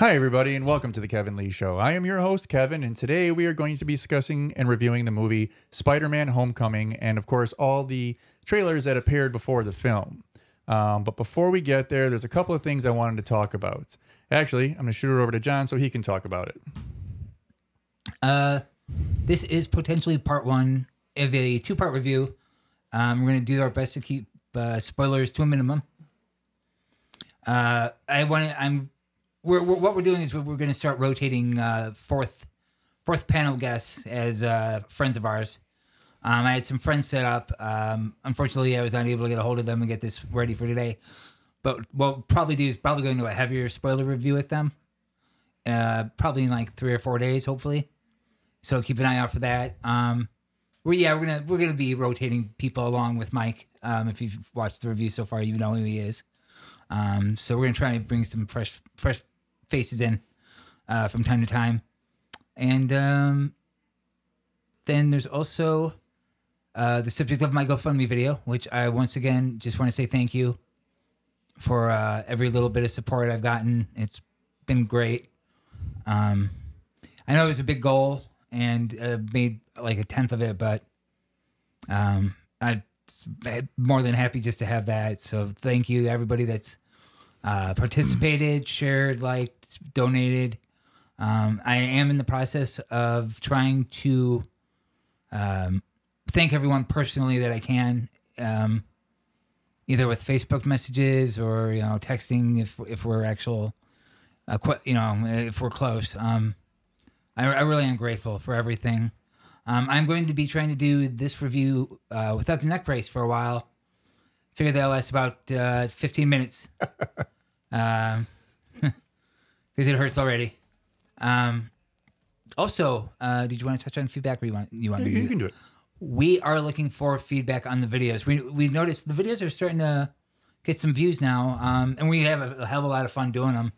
Hi, everybody, and welcome to the Kevin Lee Show. I am your host, Kevin, and today we are going to be discussing and reviewing the movie Spider-Man Homecoming and, of course, all the trailers that appeared before the film. But before we get there, there's a couple of things I wanted to talk about. Actually, I'm going to shoot it over to John so he can talk about it. This is potentially part one of a two-part review. We're going to do our best to keep spoilers to a minimum. What we're doing is we're going to start rotating fourth panel guests as friends of ours. I had some friends set up. Unfortunately, I was not able to get a hold of them and get this ready for today. But what we'll probably do is probably go into a heavier spoiler review with them. Probably in like 3 or 4 days, hopefully. So keep an eye out for that. We're gonna be rotating people along with Mike. If you've watched the review so far, you know who he is. So we're gonna try and bring some fresh faces in from time to time, and then there's also the subject of my GoFundMe video, which I once again just want to say thank you for every little bit of support I've gotten. It's been great. I know it was a big goal and made like 1/10 of it, but I'm more than happy just to have that. So thank you to everybody that's participated, shared, liked, donated. I am in the process of trying to thank everyone personally that I can, either with Facebook messages or texting if we're actual, if we're close. I really am grateful for everything. I'm going to be trying to do this review without the neck brace for a while. Figure that'll last about 15 minutes. Because it hurts already. Also, did you want to touch on feedback, or you want? You can do it. We are looking for feedback on the videos. We noticed the videos are starting to get some views now, and we have a hell of a lot of fun doing them.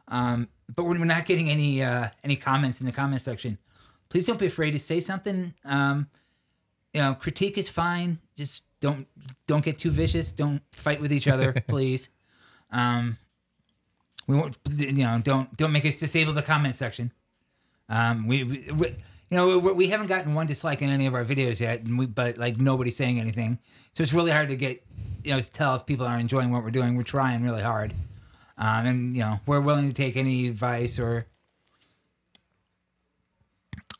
But we're not getting any comments in the comment section. Please don't be afraid to say something. Critique is fine. Just don't get too vicious. Don't fight with each other, please. We won't, don't make us disable the comment section. We haven't gotten one dislike in any of our videos yet, but like nobody's saying anything. So it's really hard to get, to tell if people are enjoying what we're doing. We're trying really hard. And we're willing to take any advice or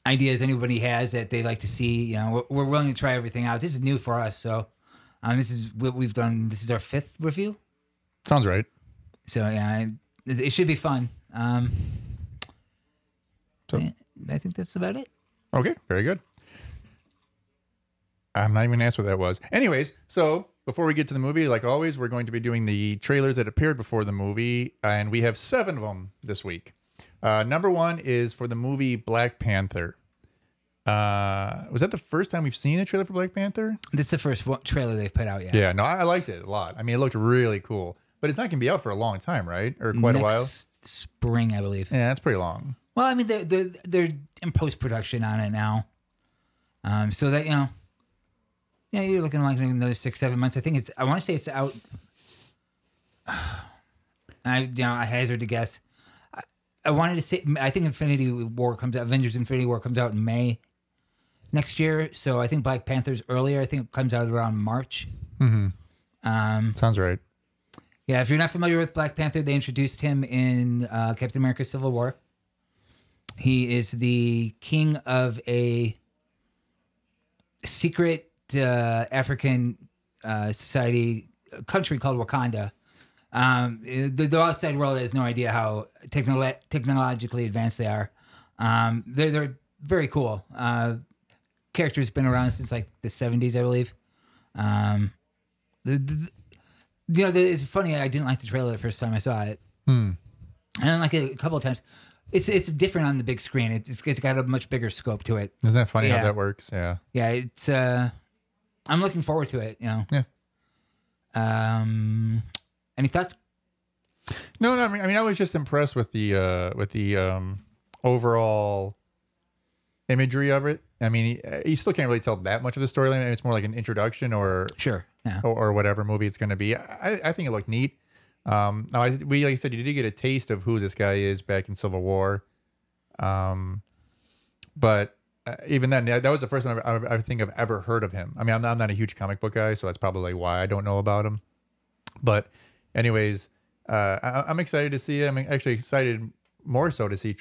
ideas anybody has that they'd like to see. We're willing to try everything out. This is new for us. So this is what we've done. This is our 5th review. Sounds right. So yeah, it should be fun. So I think that's about it. Okay, very good. I'm not even going to ask what that was. Anyways, so before we get to the movie, like always, we're going to be doing the trailers that appeared before the movie, and we have 7 of them this week. Number 1 is for the movie Black Panther. Was that the first time we've seen a trailer for Black Panther? This is the first trailer they've put out, yeah. Yeah, no, I liked it a lot. I mean, it looked really cool. But it's not going to be out for a long time, right? Or quite a while? Spring, I believe. Yeah, that's pretty long. Well, I mean, they're in post-production on it now. So that, you're looking like another 6-7 months. I want to say it's out. I hazard to guess. I wanted to say, I think Avengers Infinity War comes out in May next year. So I think Black Panther's earlier. I think it comes out around March. Mm-hmm. Sounds right. Yeah, if you're not familiar with Black Panther, they introduced him in Captain America Civil War. He is the king of a secret African society country called Wakanda. The outside world has no idea how technologically advanced they are. They're very cool. Character's been around since like the 70s, I believe. It's funny. I didn't like the trailer the first time I saw it. And then like a couple of times. It's different on the big screen. It's got a much bigger scope to it. Isn't that funny how that works? Yeah. Yeah. It's. I'm looking forward to it. Yeah. Any thoughts? No. I mean, I was just impressed with the overall imagery of it. I mean, you still can't really tell that much of the storyline. It's more like an introduction or sure, yeah, or whatever movie it's going to be. I think it looked neat. Now we like I said, you did get a taste of who this guy is back in Civil War, but even then, that was the first time I think I've ever heard of him. I mean, I'm not a huge comic book guy, so that's probably why I don't know about him. But anyways, I'm excited to see him. I'm actually excited more so to see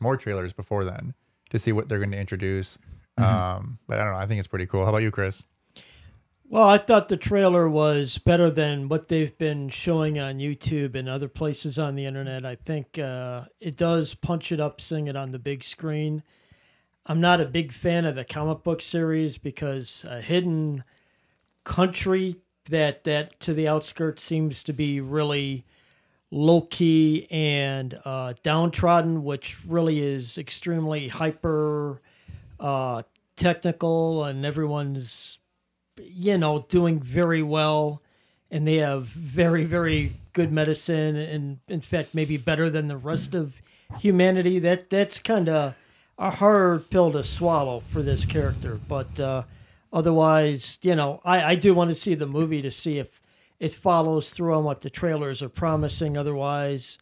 more trailers before then to see what they're going to introduce. But I don't know. I think it's pretty cool. How about you, Chris? Well, I thought the trailer was better than what they've been showing on YouTube and other places on the internet. I think it does punch it up, seeing it on the big screen. I'm not a big fan of the comic book series because a hidden country that to the outskirts seems to be really low-key and downtrodden, which really is extremely hyper technical, and everyone's doing very well, and they have very, very good medicine, and in fact maybe better than the rest of humanity. That's kind of a hard pill to swallow for this character, but otherwise, I do want to see the movie to see if it follows through on what the trailers are promising. Otherwise,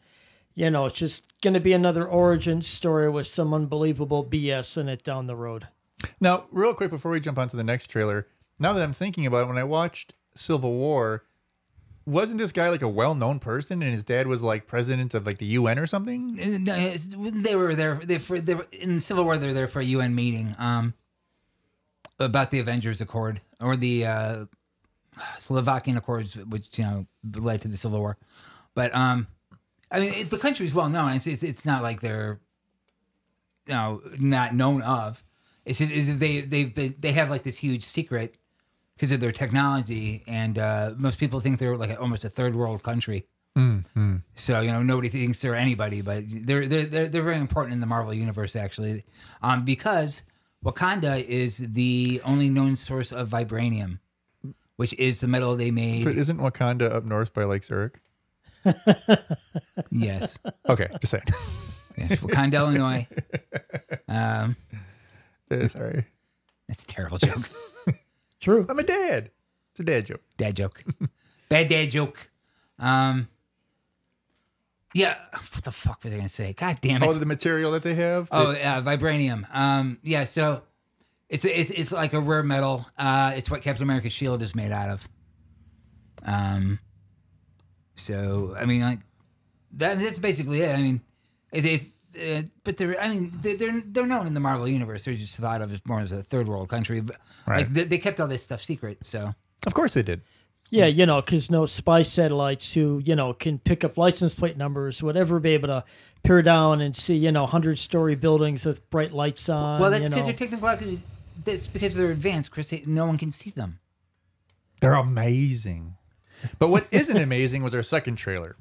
it's just going to be another origin story with some unbelievable BS in it down the road. Now, real quick before we jump onto the next trailer, now that I'm thinking about it, when I watched Civil War, wasn't this guy like a well-known person, and his dad was like president of like the UN or something? They were there. They were, in Civil War. They're there for a UN meeting about the Avengers Accord or the Slovakian Accords, which led to the Civil War. But I mean, the country's well known. It's not like they're not known of. It's just they have like this huge secret because of their technology, and most people think they're like almost a third world country. Mm-hmm. So nobody thinks they're anybody, but they're very important in the Marvel universe actually, because Wakanda is the only known source of vibranium, which is the metal they made. But isn't Wakanda up north by Lake Zurich? Yes. Okay, just saying. Yes, Wakanda, Illinois. Sorry. That's a terrible joke. True. I'm a dad. It's a dad joke. Dad joke. Bad dad joke. Yeah. What the fuck was I going to say? God damn it. Oh, the material that they have? Yeah, vibranium. Yeah, so it's like a rare metal. It's what Captain America's shield is made out of. So, I mean, like, that's basically it. I mean, but they're known in the Marvel universe. They're just thought of as more as a third world country. But right. Like they kept all this stuff secret. So of course they did. Yeah, because no spy satellites who can pick up license plate numbers would ever be able to peer down and see 100-story buildings with bright lights on. Well, that's because they're technically. That's because they're advanced, Chris. No one can see them. They're amazing. But what isn't amazing was our second trailer.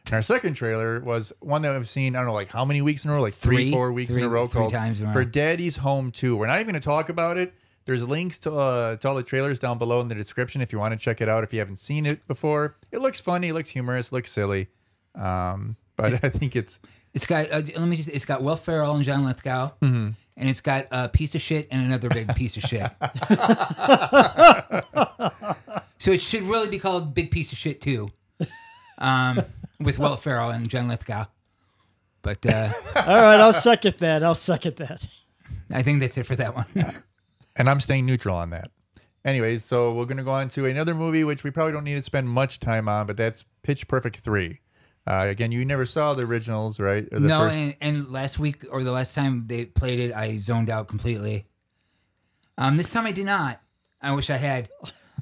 And our second trailer was one that I've seen, I don't know, like how many weeks in a row? Like 4 weeks in a row, called For Daddy's Home 2. We're not even going to talk about it. There's links to all the trailers down below in the description if you want to check it out if you haven't seen it before. It looks funny, it looks humorous, it looks silly. But I think it's got it's got Will Ferrell and John Lithgow, and it's got a piece of shit and another big piece of shit. So it should really be called Big Piece of Shit 2. With Will Ferrell and John Lithgow. But all right, I'll second that. I think that's it for that one. And I'm staying neutral on that. Anyways, so we're going to go on to another movie, which we probably don't need to spend much time on, but that's Pitch Perfect 3. Again, you never saw the originals, right? No, and last week, or the last time they played it, I zoned out completely. This time I did not. I wish I had.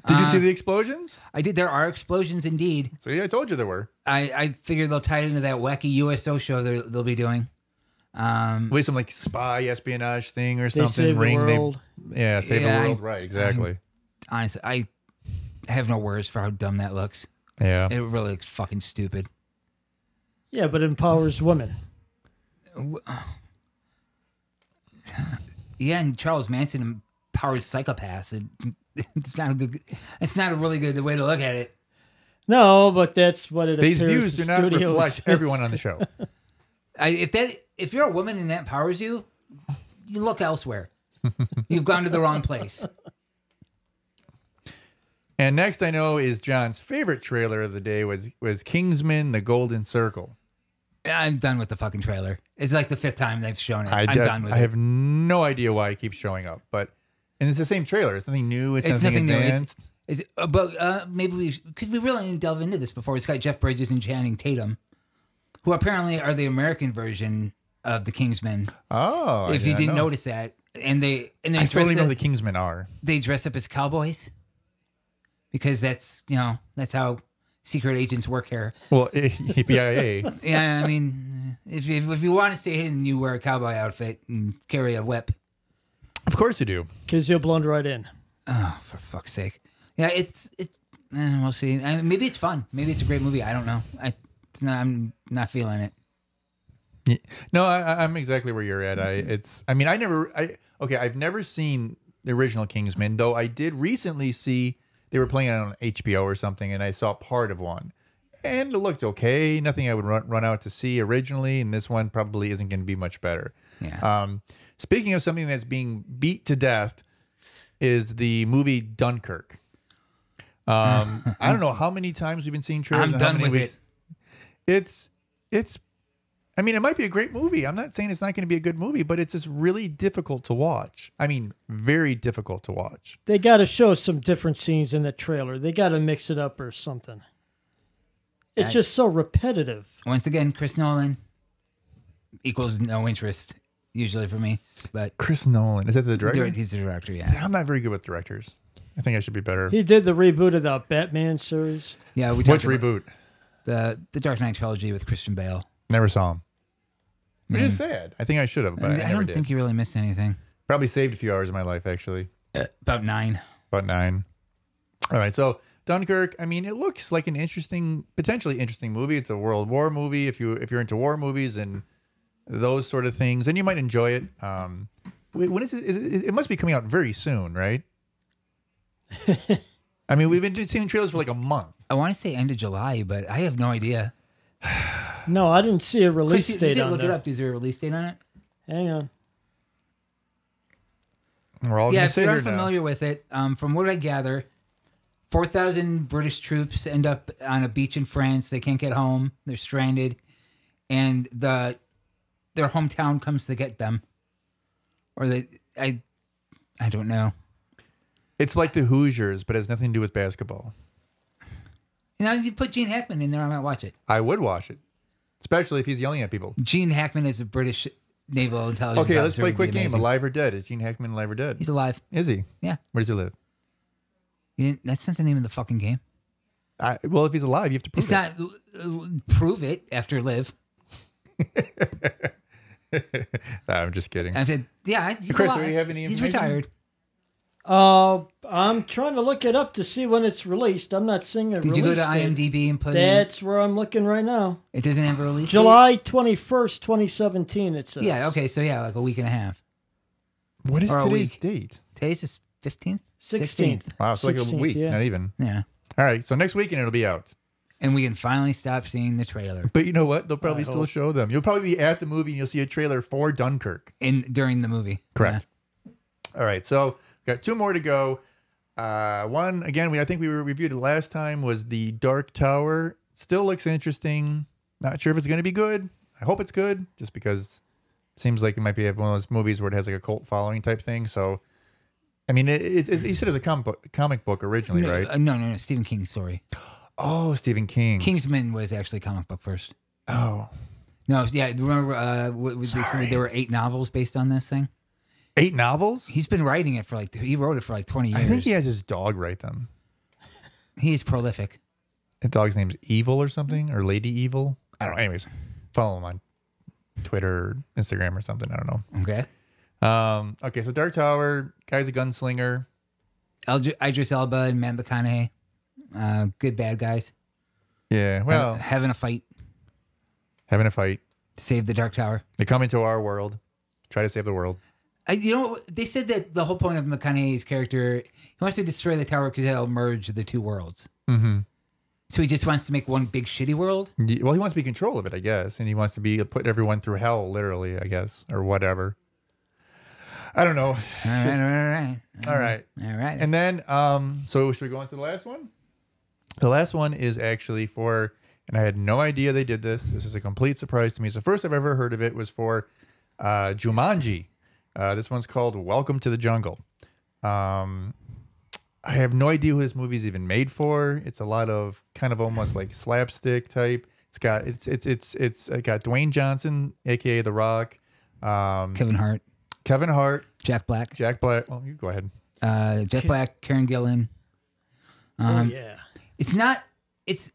Did you see the explosions? I did. There are explosions indeed. See, I told you there were. I figured they'll tie it into that wacky USO show they'll be doing. Wait, some like spy espionage thing or something. Save the world. Save the world. Right, exactly. Honestly, I have no words for how dumb that looks. Yeah. It really looks fucking stupid. Yeah, but it empowers women. Yeah, and Charles Manson empowered psychopaths. It's not a really good way to look at it. No, but that's what it These appears views do not reflect everyone on the show. If you're a woman and that empowers you, you look elsewhere. You've gone to the wrong place. And next I know is John's favorite trailer of the day was Kingsman: The Golden Circle. I'm done with the fucking trailer. It's like the 5th time they've shown it. I'm done with it. I have no idea why it keeps showing up, and it's the same trailer. It's nothing new. It's nothing advanced. But maybe because we really didn't delve into this before. It's got Jeff Bridges and Channing Tatum, who apparently are the American version of the Kingsmen. Oh, if you didn't notice that, and they I totally know who the Kingsmen are. They dress up as cowboys because that's how secret agents work here. Well, EPIA. Yeah, I mean, if you want to stay hidden, you wear a cowboy outfit and carry a whip. Of course you do. Because you'll blend right in. Oh, for fuck's sake! Yeah, it's. We'll see. Maybe it's fun. Maybe it's a great movie. I don't know. I'm not feeling it. Yeah. No, I'm exactly where you're at. I've never seen the original Kingsman, though I did recently see they were playing it on HBO or something, and I saw part of one. And it looked okay. Nothing I would run out to see originally, and this one probably isn't going to be much better. Yeah. Speaking of something that's being beat to death is the movie Dunkirk. I don't know how many times we've been seeing trailers. I'm done with it. I mean, it might be a great movie. I'm not saying it's not going to be a good movie, but it's just really difficult to watch. I mean, very difficult to watch. They got to show some different scenes in the trailer. They got to mix it up or something. It's just so repetitive. Once again, Chris Nolan equals no interest usually for me. But Chris Nolan, is that the director? He's the director. Yeah, I'm not very good with directors. I think I should be better. He did the reboot of the Batman series. Yeah, which reboot? The Dark Knight trilogy with Christian Bale. Never saw him. Which is sad. I think I should have, but I never did. Think you really missed anything. Probably saved a few hours of my life, actually. About 9. All right, so Dunkirk. I mean, it looks like an potentially interesting movie. It's a World War movie. If you're into war movies and those sort of things, then you might enjoy it. When is it? It must be coming out very soon, right? I mean, we've been seeing trailers for like a month. I want to say end of July, but I have no idea. No, I didn't see a release Chris, date you did on look there. it up. Is there a release date on it? Hang on. We're all going to if sit you're here now. unfamiliar with it, from what I gather, 4,000 British troops end up on a beach in France. They can't get home. They're stranded, and their hometown comes to get them. Or I don't know. It's like the Hoosiers, but it has nothing to do with basketball. You put Gene Hackman in there, I might watch it. I would watch it, especially if he's yelling at people. Gene Hackman is a British naval intelligence Okay, let's officer. play a quick game. Alive or dead? Is Gene Hackman alive or dead? He's alive. Is he? Yeah. Where does he live? That's not the name of the fucking game. Well, if he's alive, you have to prove it's not prove it after live. I'm just kidding. I said, yeah, he's Chris, alive. do you have any He's information? retired. I'm trying to look it up to see when it's released. I'm not seeing a Did release you go to date. IMDb and put That's where I'm looking right now. It doesn't have a release date? July 21st, 2017, it says. Yeah, okay, so yeah, like a week and a half. What is Or a today's week. date? Today's is 15th? 16th. Wow, it's like a 16th, week, yeah. not even. Yeah. All right, so next weekend it'll be out. And we can finally stop seeing the trailer But you know what? They'll probably I still hope. show them. You'll probably be at the movie and you'll see a trailer for Dunkirk. during the movie. Correct. All right, so we got 2 more to go. One, again, I think we reviewed it last time, was the Dark Tower. Still looks interesting. Not sure if it's going to be good. I hope it's good, just because it seems like it might be one of those movies where it has like a cult following type thing. So, I mean, you said it was a comic book originally, No, right? no, Stephen King story. Oh, Stephen King. Kingsman was actually comic book first. Oh. No, yeah, remember there were 8 novels based on this thing? 8 novels? He's been writing it he wrote it for 20 years. I think he has his dog write them. He's prolific. The dog's name's Evil or something, or Lady Evil. I don't know. Anyways, follow him on Twitter or Instagram or something. I don't know. Okay. Okay, so Dark Tower, guy's a gunslinger. Idris Elba and Matt McConaughey. Good bad guys. Yeah, well, Having a fight having a fight. to save the Dark Tower. They come into our world, try to save the world. They said that the whole point of McConaughey's character, he wants to destroy the tower because it'll merge the 2 worlds. Mm-hmm. So he just wants to make one big shitty world? Well, he wants to be in control of it, I guess, and he wants to be put everyone through hell, literally, I guess, or whatever. I don't know. All right. All right. And then, so should we go on to the last one? The last one is actually for, and I had no idea they did this. This is a complete surprise to me. So the first I've ever heard of it was for Jumanji. This one's called Welcome to the Jungle. I have no idea who this movie's even made for. It's a lot of kind of almost like slapstick type. It's got Dwayne Johnson, aka The Rock, Kevin Hart, Jack Black. Well, you go ahead. Jack Black, Karen Gillan. Yeah. It's not. It's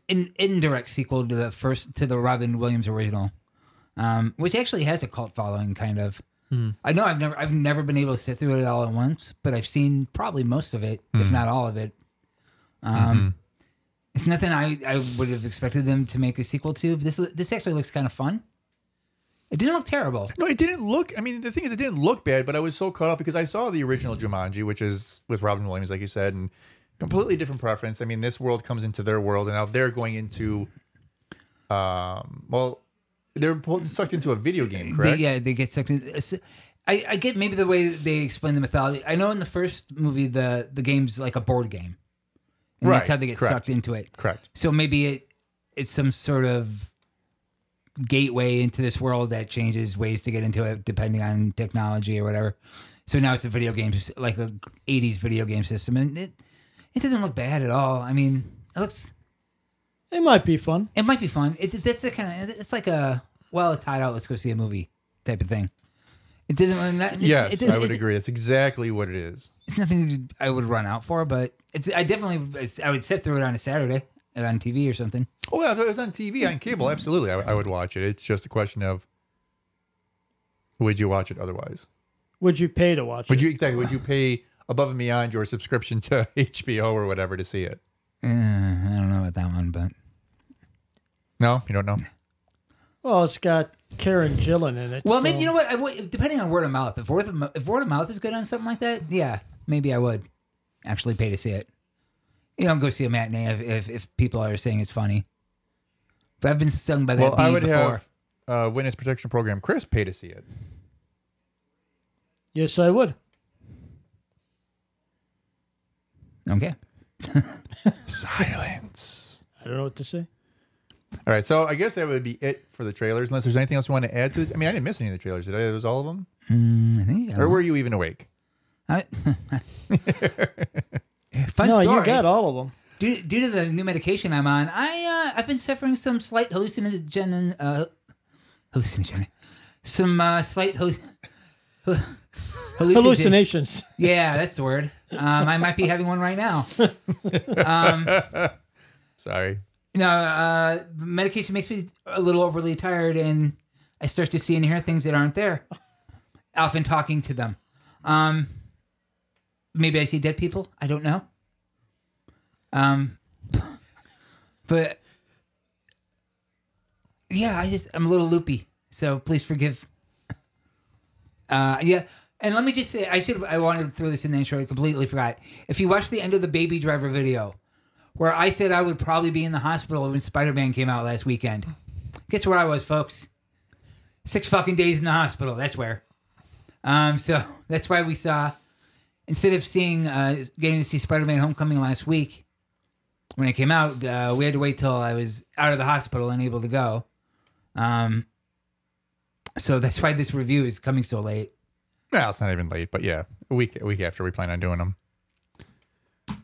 an indirect sequel to the Robin Williams original, which actually has a cult following, kind of. I know I've never been able to sit through it all at once, but I've seen probably most of it, if not all of it. It's nothing I would have expected them to make a sequel to. This actually looks kind of fun. It didn't look terrible. No, it didn't look. I mean, the thing is, it didn't look bad, but I was so caught up because I saw the original Jumanji, which is with Robin Williams, like you said, and completely different preference. I mean, this world comes into their world, and now they're going into, they're sucked into a video game, correct? They get sucked in. I get maybe the way they explain the mythology. I know in the first movie, the game's like a board game. And Right. That's how they get sucked into it. Correct. So maybe it's some sort of gateway into this world that changes ways to get into it depending on technology or whatever. So now it's a video game, like a 80s video game system. And it doesn't look bad at all. I mean, It might be fun. it might be fun. That's the kind of, it's like it's hot out, let's go see a movie type of thing. It doesn't. Yes, I would agree. That's exactly what it is. It's nothing I would run out for, but I would sit through it on a Saturday on TV or something. Oh, yeah, if it was on TV, on cable, absolutely, I would watch it. It's just a question of, would you watch it otherwise? Would you pay to watch it? Would you pay above and beyond your subscription to HBO or whatever to see it? I don't know about that one, but No, you don't know. Well, it's got Karen Gillan in it. maybe you know what? Depending on word of mouth, if word of mouth is good on something like that, yeah, maybe I would actually pay to see it. Go see a matinee if people are saying it's funny. But I've been stung by that. Well, I would before. have Witness Protection Program Chris pay to see it. Yes, I would. Okay. Silence. I don't know what to say. All right, so I guess that would be it for the trailers, unless there's anything else you want to add to it. I mean, I didn't miss any of the trailers, did I? It was all of them? I think Or were you even awake? Fun story. You got all of them. Due to the new medication I'm on, I've been suffering some slight hallucination. Some slight Hallucinations. Yeah, that's the word. I might be having one right now. Sorry. Medication makes me a little overly tired, and I start to see and hear things that aren't there. Often talking to them. Maybe I see dead people. I don't know. But yeah, I'm a little loopy, so please forgive. Yeah. And let me just say, I wanted to throw this in the intro. I completely forgot. If you watch the end of the Baby Driver video, where I said I would probably be in the hospital when Spider-Man came out last weekend, guess where I was, folks? 6 fucking days in the hospital. That's where. So that's why we saw, instead of getting to see Spider-Man Homecoming last week, when it came out, we had to wait till I was out of the hospital and able to go. So that's why this review is coming so late. Well, it's not even late, but yeah, a week after we plan on doing them.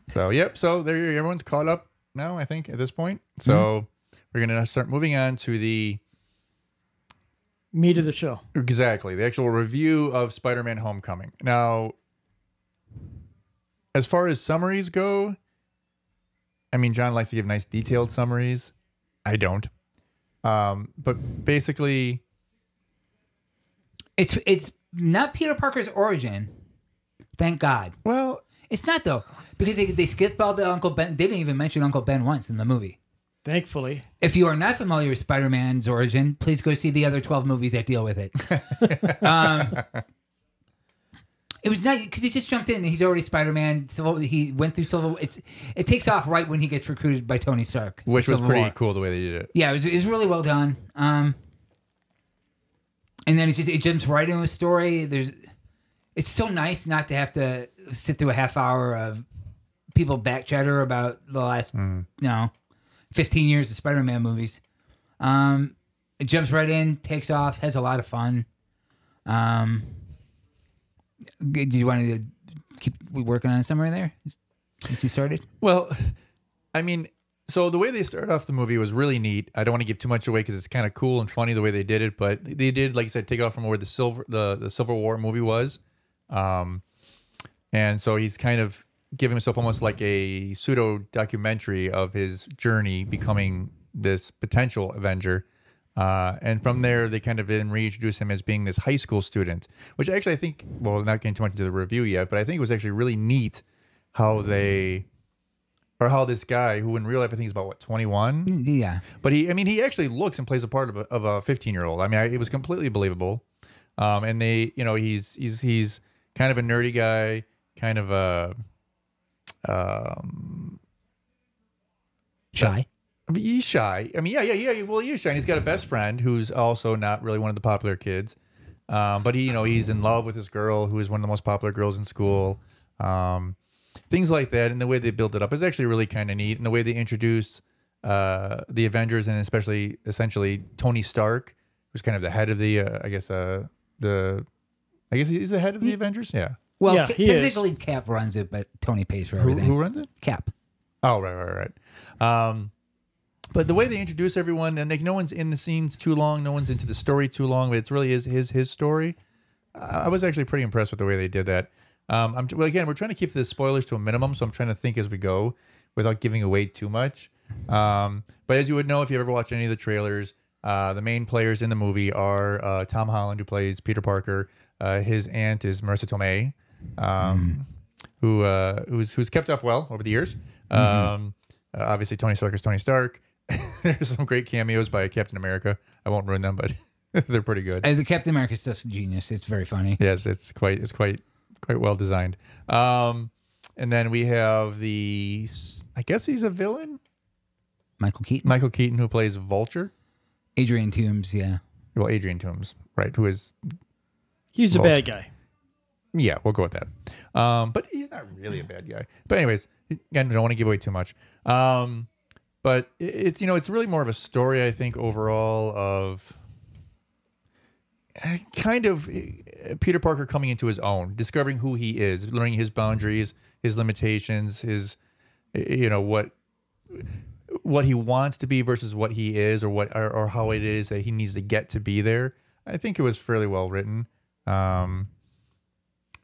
So, yep. So everyone's caught up now, I think, at this point. So we're going to start moving on to the meat of the show. Exactly. The actual review of Spider-Man Homecoming. Now, as far as summaries go, I mean, John likes to give nice detailed summaries. I don't. But basically, it's not Peter Parker's origin. Thank God. Well, it's not though, because they skipped all the Uncle Ben. They didn't even mention Uncle Ben once in the movie. Thankfully. If you are not familiar with Spider-Man's origin, please go see the other 12 movies that deal with it. It was not because he just jumped in and he's already Spider-Man. So he went through Civil War. It takes off right when he gets recruited by Tony Stark, which was Civil pretty War. cool the way they did it. Yeah, it was really well done. And then it jumps right into a story. it's so nice not to have to sit through a half hour of people back chatter about the last, 15 years of Spider-Man movies. It jumps right in, takes off, has a lot of fun. Do you want to keep working on a summary there since you started? Well, I mean, so the way they started off the movie was really neat. I don't want to give too much away because it's kind of cool and funny the way they did it, but they did, like I said, take off from where the Civil War movie was. And so he's kind of giving himself almost like a pseudo documentary of his journey becoming this potential Avenger. And from there, they kind of then reintroduce him as being this high school student, which actually I think, well, not getting too much into the review yet, but I think it was actually really neat how this guy, who in real life I think is about, what, 21? Yeah. But he actually looks and plays a part of a 15-year-old. I mean, it was completely believable. And he's kind of a nerdy guy, kind of a shy. He's shy. I mean, yeah. Well, he is shy. And he's got a best friend who's also not really one of the popular kids. But he's in love with this girl who is one of the most popular girls in school. Things like that. And the way they built it up is actually really kind of neat. And the way they introduced the Avengers, and essentially Tony Stark, who's kind of the head of the, I guess he's the head of the Avengers. Yeah. Well, yeah, technically Cap runs it, but Tony pays for everything. Who runs it? Cap. Oh, right. But the way they introduce everyone, and like no one's in the scenes too long, no one's into the story too long, but it really is his story. I was actually pretty impressed with the way they did that. Again, we're trying to keep the spoilers to a minimum, so I'm trying to think as we go without giving away too much. But as you would know if you ever watched any of the trailers, the main players in the movie are Tom Holland, who plays Peter Parker. His aunt is Marissa Tomei, who's kept up well over the years. Obviously, Tony Stark is Tony Stark. There's some great cameos by Captain America. I won't ruin them, but they're pretty good. The Captain America stuff's genius. It's very funny. Yes, it's quite well designed. And then we have I guess he's a villain, Michael Keaton. Michael Keaton, who plays Vulture. Adrian Toomes, yeah. Well, Adrian Toomes, right? He's a bad guy. Yeah, we'll go with that. But he's not really a bad guy. But anyways, again, I don't want to give away too much. But it's it's really more of a story, I think, overall of kind of Peter Parker coming into his own, discovering who he is, learning his boundaries, his limitations, his what he wants to be versus what he is, or how it is that he needs to get to be there. I think it was fairly well written. Do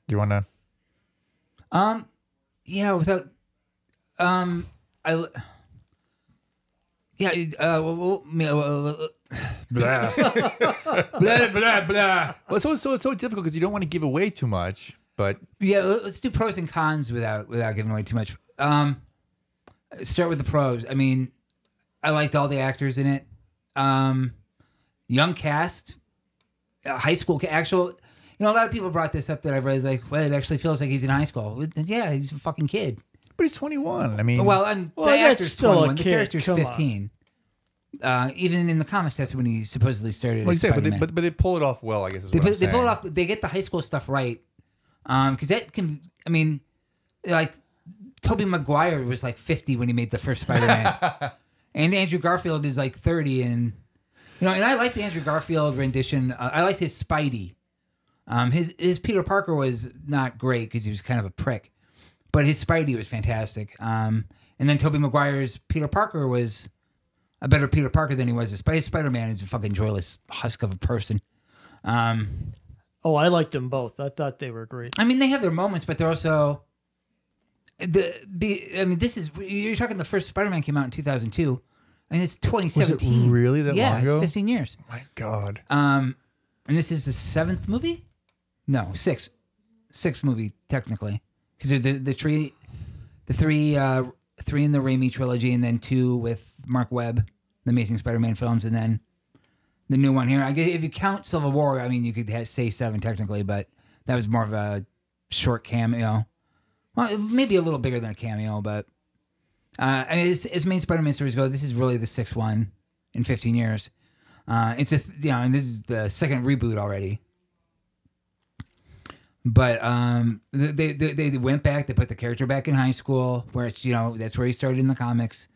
you want to? Yeah, without, blah, blah, blah, blah. Well, it's so difficult because you don't want to give away too much, but Yeah, let's do pros and cons without giving away too much. Start with the pros. I mean, I liked all the actors in it. Young cast, high school, actual. A lot of people brought this up that I've read. Like, well, it actually feels like he's in high school. Yeah, he's a fucking kid. But he's 21. I mean, the that's actor's still 21. a The kid. character's Come on. 15. Even in the comics, that's when he supposedly started. Well, as Spider-Man. but they pull it off well, I guess. They pull it off. They get the high school stuff right. Because that can. I mean, like Tobey Maguire was like 50 when he made the first Spider-Man, and Andrew Garfield is like 30, and and I liked the Andrew Garfield rendition. I liked his Spidey. His Peter Parker was not great because he was kind of a prick, but his Spidey was fantastic. And then Tobey Maguire's Peter Parker was a better Peter Parker than he was. Spider-Man is a fucking joyless husk of a person. Oh, I liked them both. I thought they were great. I mean, they have their moments, but they're also this is you're talking the first Spider-Man came out in 2002. I mean, it's 2017. Was it really that long ago? Yeah, 15 years. My God. And this is the 7th movie? No, 6th. 6th movie technically, because the three in the Raimi trilogy, and then 2 with Mark Webb, the Amazing Spider-Man films, and then the new one here. I guess if you count Civil War, I mean, you could say 7 technically, but that was more of a short cameo. Well, maybe a little bigger than a cameo, but I mean, as main Spider-Man stories go, this is really the 6th one in 15 years. And this is the 2nd reboot already. But they went back. They put the character back in high school, where it's, that's where he started in the comics.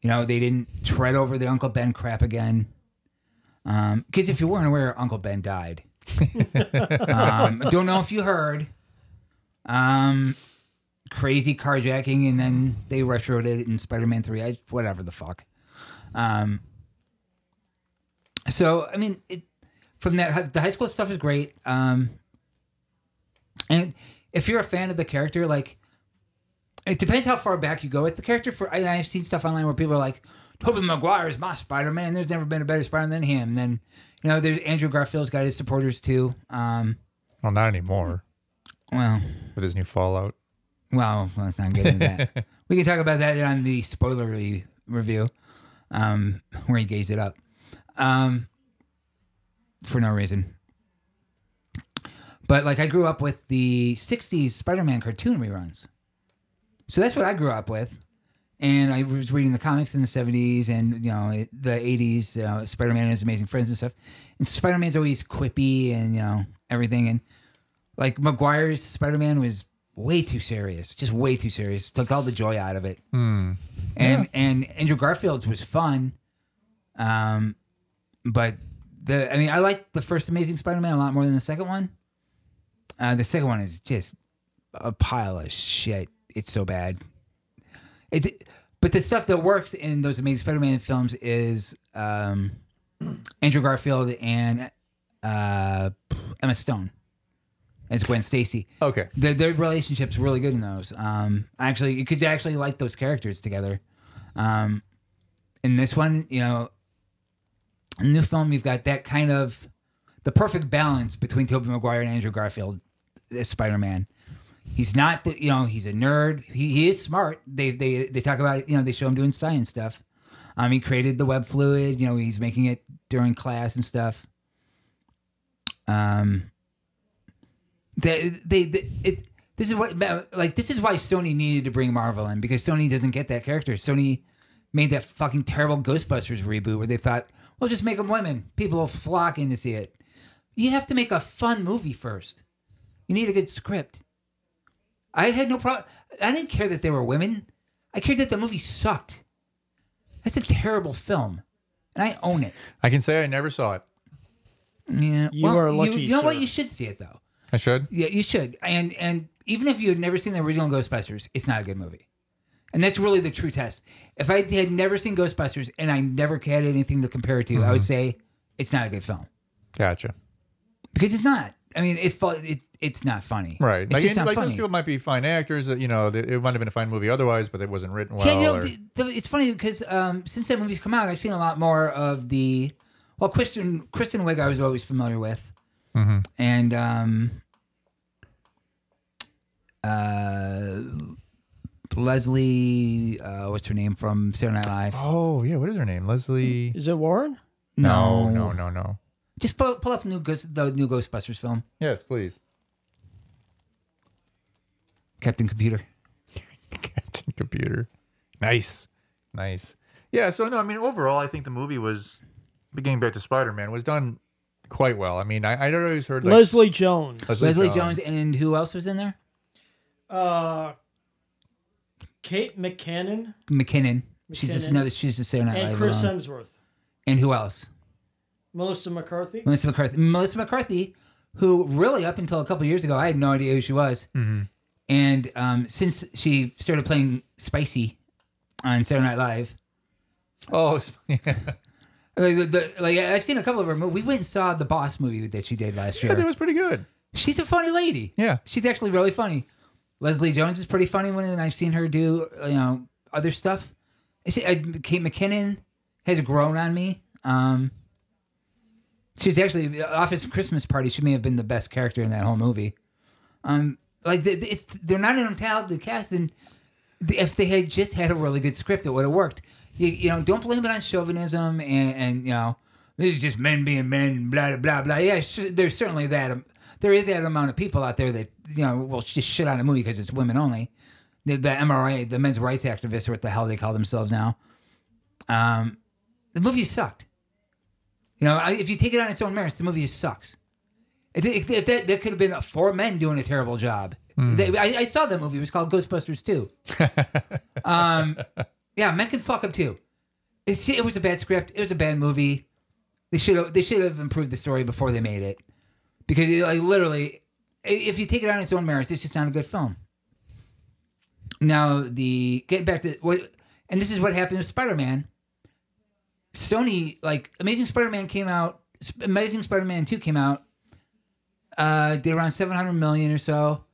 They didn't tread over the Uncle Ben crap again. Because if you weren't aware, Uncle Ben died. Don't know if you heard. Crazy carjacking, and then they retroed it in Spider-Man 3. Whatever the fuck. So I mean, from that, the high school stuff is great. And if you're a fan of the character, like, it depends how far back you go with the character. I've seen stuff online where people are like, Tobey Maguire is my Spider-Man. There's never been a better Spider-Man than him. And then, there's Andrew Garfield's got his supporters too. Well, not anymore. Well, with his new Fallout. Well, let's not get into that. We can talk about that on the spoiler review, where he gazed it up, for no reason. But like, I grew up with the 60s Spider-Man cartoon reruns. So that's what I grew up with. And I was reading the comics in the 70s and, the 80s, Spider-Man and His Amazing Friends and stuff. And Spider-Man's always quippy and, everything. And like, Maguire's Spider-Man was way too serious, just way too serious. Took all the joy out of it. And Andrew Garfield's was fun. But I like the first Amazing Spider-Man a lot more than the second one. The second one is just a pile of shit. It's so bad. But the stuff that works in those Amazing Spider-Man films is Andrew Garfield and Emma Stone as Gwen Stacy. Okay. Their relationship's really good in those. You could actually like those characters together. In this one, in the new film, you've got that kind of the perfect balance between Tobey Maguire and Andrew Garfield as Spider-Man. He's not, he's a nerd. He is smart. They talk about, they show him doing science stuff. He created the web fluid. He's making it during class and stuff. This is why Sony needed to bring Marvel in, because Sony doesn't get that character. Sony made that fucking terrible Ghostbusters reboot where they thought, well, just make them women. People will flock in to see it. You have to make a fun movie first. You need a good script. I had no problem. I didn't care that they were women. I cared that the movie sucked. That's a terrible film, and I own it. I can say I never saw it. Yeah, you are lucky. You know sir. what? You should see it though. I should. Yeah, you should. And even if you had never seen the original Ghostbusters, it's not a good movie. And that's really the true test. If I had never seen Ghostbusters and I never had anything to compare it to, I would say it's not a good film. Gotcha. Because it's not. I mean, it's not funny. Right. It's Like, just not like funny. those people might be fine actors. It might have been a fine movie otherwise, but it wasn't written well. Yeah, it's funny because since that movie's come out, I've seen a lot more of the. Well, Kristen Wiig I was always familiar with, and Leslie, what's her name from Saturday Night Live? Oh yeah, what is her name? Leslie. Is it Warren? No. Just pull up the new Ghostbusters film. Yes, please. Captain Computer. Captain Computer. Nice. Yeah, so no, I mean, overall, I think the movie was, getting back to Spider-Man, was done quite well. I mean, I'd always heard like Leslie Jones. Leslie Jones, and who else was in there? Kate McKinnon. She's the Saturday Night Live. And Chris Hemsworth. And who else? Melissa McCarthy. Melissa McCarthy, who really up until a couple of years ago, I had no idea who she was. Mm-hmm. And since she started playing Spicy on Saturday Night Live. Oh, yeah. Like I've seen a couple of her movies. We went and saw the Boss movie that she did last year. Yeah, that was pretty good. She's a funny lady. Yeah. She's actually really funny. Leslie Jones is pretty funny when I've seen her do, other stuff. Kate McKinnon has grown on me. She's actually, Office Christmas Party, she may have been the best character in that whole movie. They're not an talented cast, and if they had just had a really good script, it would have worked. Don't blame it on chauvinism and this is just men being men, blah, blah, blah. Yeah, there's certainly that. There is that amount of people out there that, will just shit on a movie because it's women only. The MRA, the men's rights activists, or what the hell they call themselves now. The movie sucked. If you take it on its own merits, the movie sucks. That could have been four men doing a terrible job. I saw that movie. It was called Ghostbusters 2. Yeah, men can fuck up too. It was a bad script. It was a bad movie. They should have improved the story before they made it. Because literally, if you take it on its own merits, it's just not a good film. Now, getting back to what, and this is what happened with Spider-Man. Sony, Amazing Spider-Man came out. Amazing Spider-Man 2 came out. Did around $700 million or so.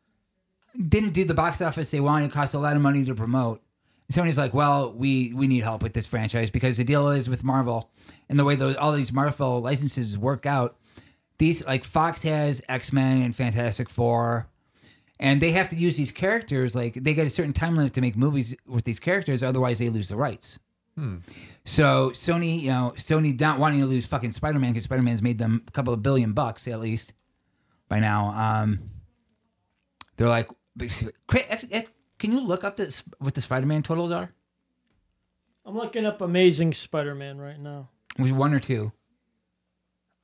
Didn't do the box office they wanted. It cost a lot of money to promote. And Sony's like, well, we need help with this franchise because the deal is with Marvel and the way all these Marvel licenses work out. These Fox has X-Men and Fantastic Four, and they have to use these characters. They get a certain time limit to make movies with these characters, otherwise they lose the rights. So Sony, Sony not wanting to lose fucking Spider-Man because Spider-Man's made them a couple of $1 billion at least by now. They're like, can you look up what the Spider-Man totals are? I'm looking up Amazing Spider-Man right now. Was 1 or 2?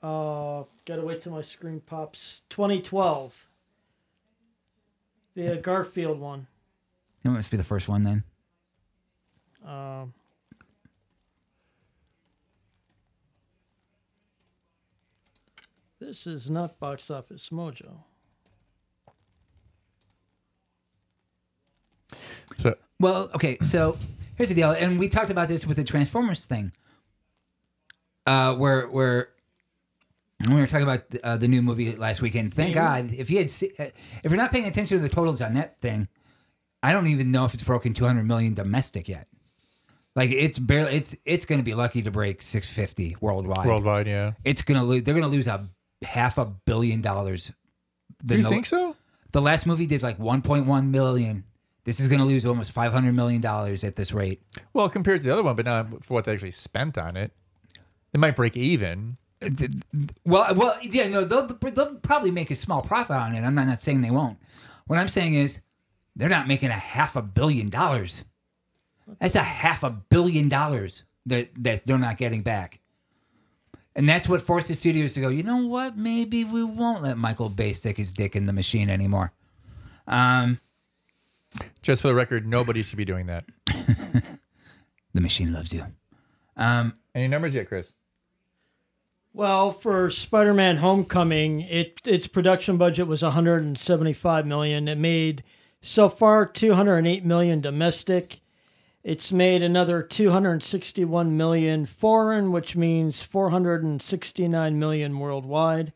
Gotta wait till my screen pops. 2012. The Garfield one. It must be the first one then. This is not Box Office Mojo. So here's the deal, and we talked about this with the Transformers thing, where we were talking about the new movie last weekend. Thank God, if you're not paying attention to the totals on that thing, I don't even know if it's broken 200 million domestic yet. It's barely. It's going to be lucky to break 650 worldwide. Worldwide, yeah. It's going to lose. They're going to lose $500 million. Do you think so? The last movie did 1.1 million. This is going to lose almost $500 million at this rate. Well, compared to the other one, but not for what they actually spent on it. It might break even. Well, yeah, no, they'll probably make a small profit on it. I'm not saying they won't. What I'm saying is they're not making $500 million. That's $500 million that they're not getting back. And that's what forced the studios to go, you know what? Maybe we won't let Michael Bay stick his dick in the machine anymore. Just for the record, nobody should be doing that. The machine loves you. Any numbers yet, Chris? Well, for Spider-Man Homecoming, its production budget was $175 million. It made so far $208 million domestic. It's made another $261 million foreign, which means $469 million worldwide.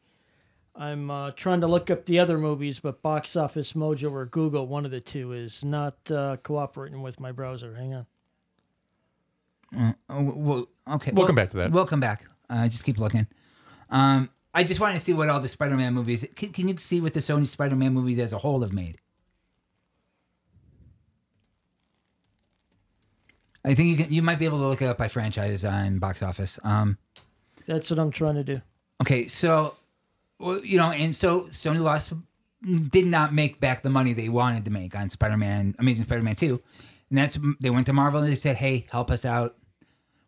I'm trying to look up the other movies, but Box Office Mojo or Google, one of the two, is not cooperating with my browser. Hang on. Okay. We'll come back to that. We'll come back. Just keep looking. I just want to see what all the Spider-Man movies... Can you see what the Sony Spider-Man movies as a whole have made? I think you might be able to look it up by franchise on Box Office. That's what I'm trying to do. Okay, so... and so Sony did not make back the money they wanted to make on Amazing Spider-Man 2. And they went to Marvel and they said, hey, help us out.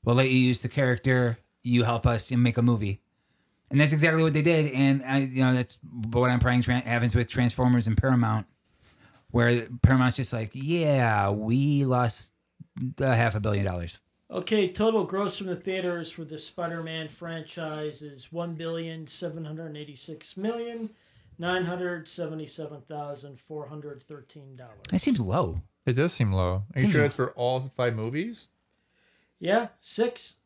We'll let you use the character. You help us and make a movie. And that's exactly what they did. And that's what I'm praying happens with Transformers and Paramount, where Paramount's just like, yeah, we lost $500 million. Okay, total gross from the theaters for the Spider-Man franchise is $1,786,977,413. That seems low. It does seem low. Are you sure that's for all 5 movies? Yeah, 6.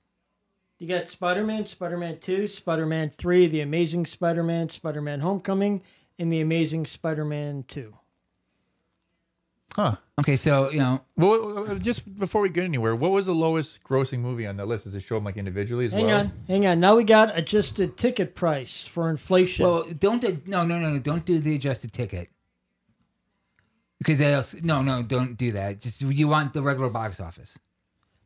You got Spider-Man, Spider-Man 2, Spider-Man 3, The Amazing Spider-Man, Spider-Man Homecoming, and The Amazing Spider-Man 2. Huh. Okay, so, Well, just before we get anywhere, what was the lowest grossing movie on that list? Does it show them individually as well? Hang on. Now we got adjusted ticket price for inflation. Well, don't do the adjusted ticket. Because don't do that. Just you want the regular box office.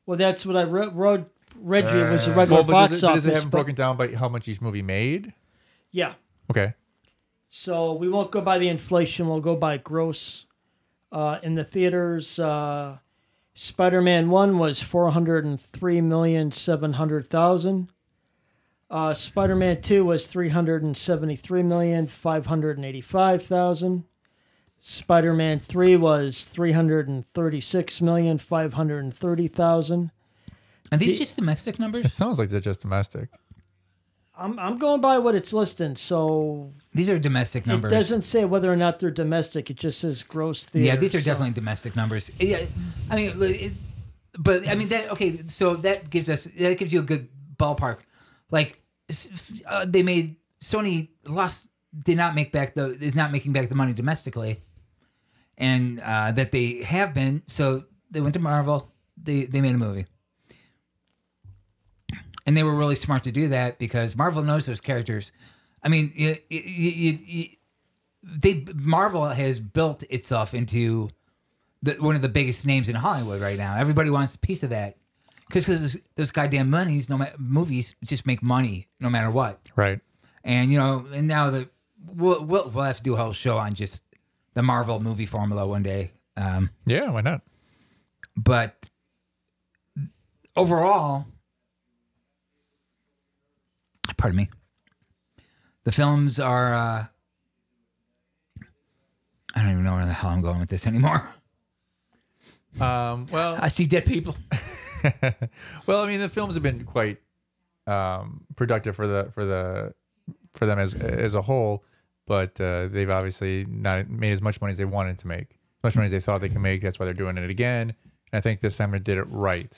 Well, that's what I read you. It was a regular box office. Does it have broken down by how much each movie made? Yeah. Okay. So we won't go by the inflation. We'll go by gross. In the theaters, Spider-Man 1 was $403,700,000. Spider-Man 2 was 373,585,000. Spider-Man 3 was 336,530,000. Are these just domestic It numbers? sounds like they're just domestic. I'm going by what it's listing, so These are domestic numbers. it doesn't say whether or not they're domestic. It just says gross theater. Yeah, these are so- definitely domestic numbers. Yeah, I mean, but I mean that. Okay, so that gives you a good ballpark. Like they made Sony is not making back the money domestically, and that they have been. So they went to Marvel. They made a movie. And they were really smart to do that because Marvel knows those characters. I mean, Marvel has built itself into one of the biggest names in Hollywood right now. Everybody wants a piece of that because those goddamn movies just make money no matter what. Right. And and now we'll have to do a whole show on just the Marvel movie formula one day. Yeah, why not? But overall, pardon me, the films are, I don't even know where the hell I'm going with this anymore. Well, I see dead people. well, I mean, the films have been quite productive for them as a whole, but they've obviously not made as much money as they wanted to make, as much money as they thought they could make. That's why they're doing it again. And I think this time they did it right.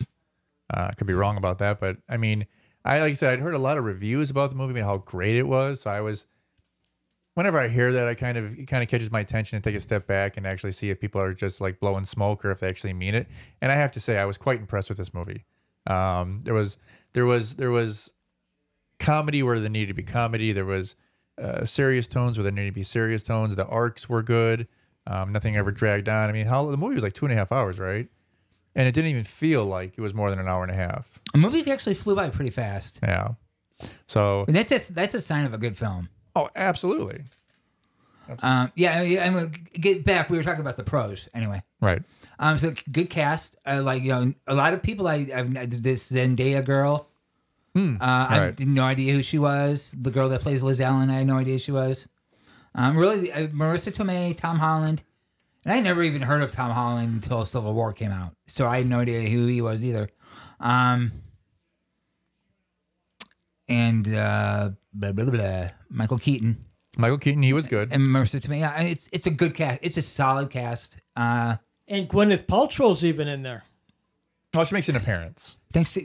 I could be wrong about that, but I mean, like I said, I'd heard a lot of reviews about the movie and how great it was. So whenever I hear that, it kind of catches my attention and take a step back and actually see if people are just like blowing smoke or if they actually mean it. And I have to say, I was quite impressed with this movie. There was comedy where there needed to be comedy. There was serious tones where there needed to be serious tones. The arcs were good. Nothing ever dragged on. I mean, the movie was like 2.5 hours, right? And it didn't even feel like it was more than an hour and a half. The movie actually flew by pretty fast. Yeah. So And that's a sign of a good film. oh, absolutely. I'm gonna get back. We were talking about the pros anyway. Right. So good cast. A lot of people. This Zendaya girl. I right. had no idea who she was. The girl that plays Liz Allen, I had no idea who she was. Really, Marissa Tomei, Tom Holland. And I never even heard of Tom Holland until Civil War came out. So I had no idea who he was either. Michael Keaton. Michael Keaton, he was good. And Marissa Tomei. Yeah, it's a good cast. It's a solid cast. And Gwyneth Paltrow's even in there. Oh, she makes an appearance.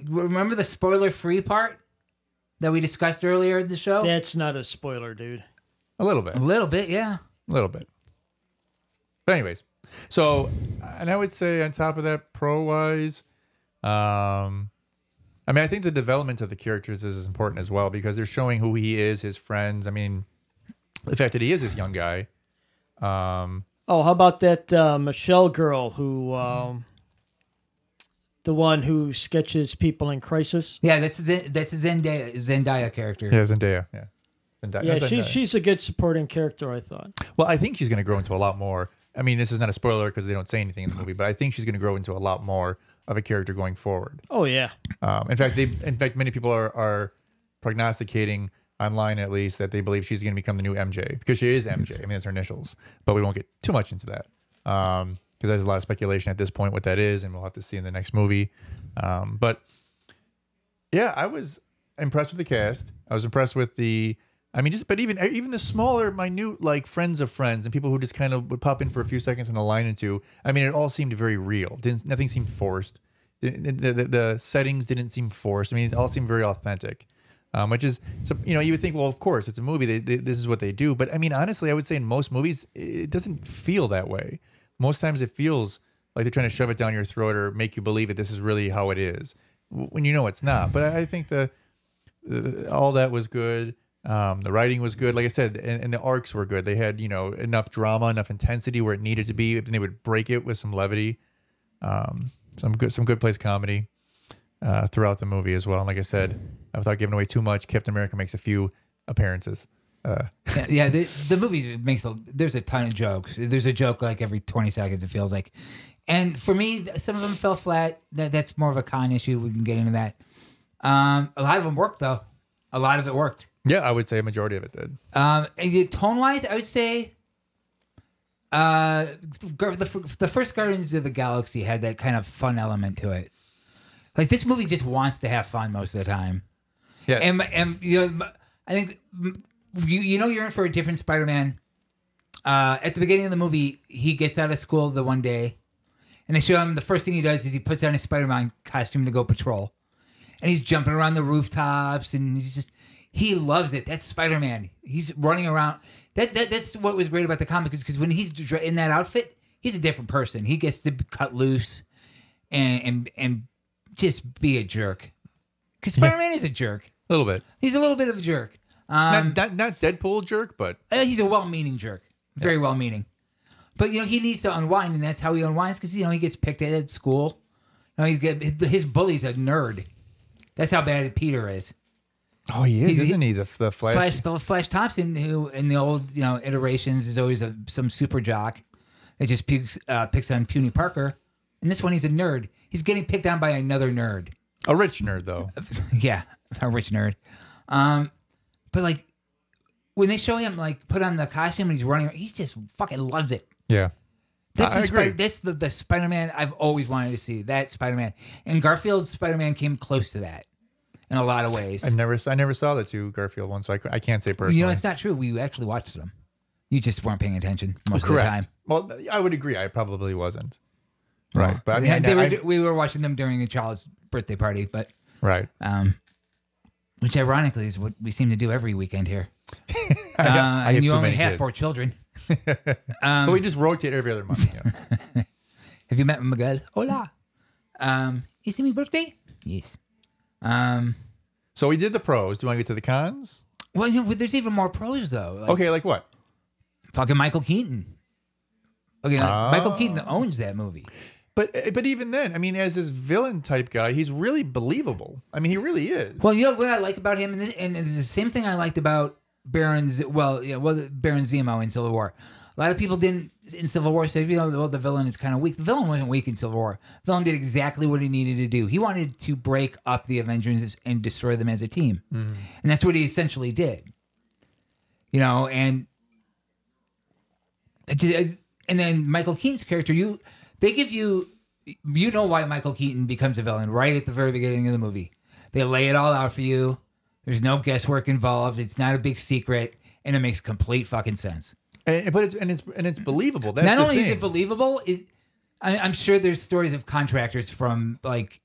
Remember the spoiler-free part that we discussed earlier in the show? That's not a spoiler, dude. A little bit. A little bit, yeah. A little bit. But anyways, so, and I would say on top of that, pro-wise, I mean, I think the development of the characters is important as well because they're showing who he is, his friends. I mean, the fact that he is this young guy. Oh, how about that Michelle girl who, the one who sketches people in crisis? Yeah, that's a Zendaya character. Yeah, Zendaya. Yeah. Zendaya. Yeah, Zendaya. she's a good supporting character, I thought. Well, I think she's going to grow into a lot more. I mean, this is not a spoiler because they don't say anything in the movie, but I think she's going to grow into a lot more of a character going forward. Oh, yeah. In fact, many people are prognosticating online, at least, that they believe she's going to become the new MJ because she is MJ. I mean, that's her initials, but we won't get too much into that because there's a lot of speculation at this point what that is, and we'll have to see in the next movie. But yeah, I was impressed with the cast. I was impressed with but even the smaller, minute, like friends of friends and people who just kind of would pop in for a few seconds in a line or two. I mean, it all seemed very real. Nothing seemed forced. The settings didn't seem forced. I mean, it all seemed very authentic. Which is, so, you would think, well, of course, it's a movie. This is what they do. But I mean, honestly, I would say in most movies, it doesn't feel that way. Most times it feels like they're trying to shove it down your throat or make you believe that this is really how it is when you know it's not. But I think all that was good. The writing was good, like I said, and the arcs were good. They had, enough drama, enough intensity where it needed to be, and they would break it with some levity, some good place comedy throughout the movie as well. And like I said, without giving away too much, Captain America makes a few appearances. The movie there's a ton of jokes. There's a joke like every 20 seconds, it feels like. And for me, some of them fell flat. That's more of a con issue. We can get into that. A lot of them work though. A lot of it worked. Yeah, I would say a majority of it did. Tone wise, I would say the first Guardians of the Galaxy had that kind of fun element to it. Like this movie just wants to have fun most of the time. Yes. And you know, I think you're in for a different Spider-Man. At the beginning of the movie, he gets out of school the one day, and they show him the first thing he does is he puts on his Spider-Man costume to go patrol, and he's jumping around the rooftops, and he loves it. That's Spider-Man. He's running around. That's what was great about the comic is because when he's in that outfit, he's a different person. He gets to cut loose and just be a jerk. Because Spider-Man is a jerk. A little bit. He's a little bit of a jerk. Not Deadpool jerk, but he's a well-meaning jerk. Very well-meaning. But he needs to unwind, and that's how he unwinds because he gets picked at school. His bully's a nerd. That's how bad Peter is. Oh, he is, isn't he? The Flash. Flash Thompson, who in the old iterations is always some super jock that just picks on puny Parker. And this one, he's a nerd. He's getting picked on by another nerd. A rich nerd, though. Yeah, a rich nerd. But like when they show him like put on the costume and he's running, he just fucking loves it. Yeah. I agree. That's the Spider-Man I've always wanted to see. That Spider-Man and Garfield's Spider-Man came close to that. In a lot of ways. I never saw the two Garfield ones, so I can't say personally. It's not true. We actually watched them. You just weren't paying attention most of the Correct. time. Well, I would agree. I probably wasn't. Well, right. But I mean, we were watching them during a child's birthday party, but right. Which ironically is what we seem to do every weekend here. I have you too only many have kids. 4 children. But we just rotate every other month. Yeah. Have you met Miguel? Hola. Is it my birthday? Yes. So we did the pros. Do you want to get to the cons? Well, there's even more pros though. Okay, like what? Fucking Michael Keaton. Okay, Michael Keaton owns that movie. But even then, I mean, as this villain type guy, he's really believable. I mean, he really is. Well, what I like about him, and it's the same thing I liked about Baron Zemo in Civil War. A lot of people didn't in Civil War say, the villain is kind of weak. The villain wasn't weak in Civil War. The villain did exactly what he needed to do. He wanted to break up the Avengers and destroy them as a team. Mm-hmm. And that's what he essentially did. And then Michael Keaton's character, they give you why Michael Keaton becomes a villain right at the very beginning of the movie. They lay it all out for you. There's no guesswork involved. It's not a big secret, and it makes complete fucking sense. But it's believable. That's not only thing. is it believable, I'm sure there's stories of contractors from like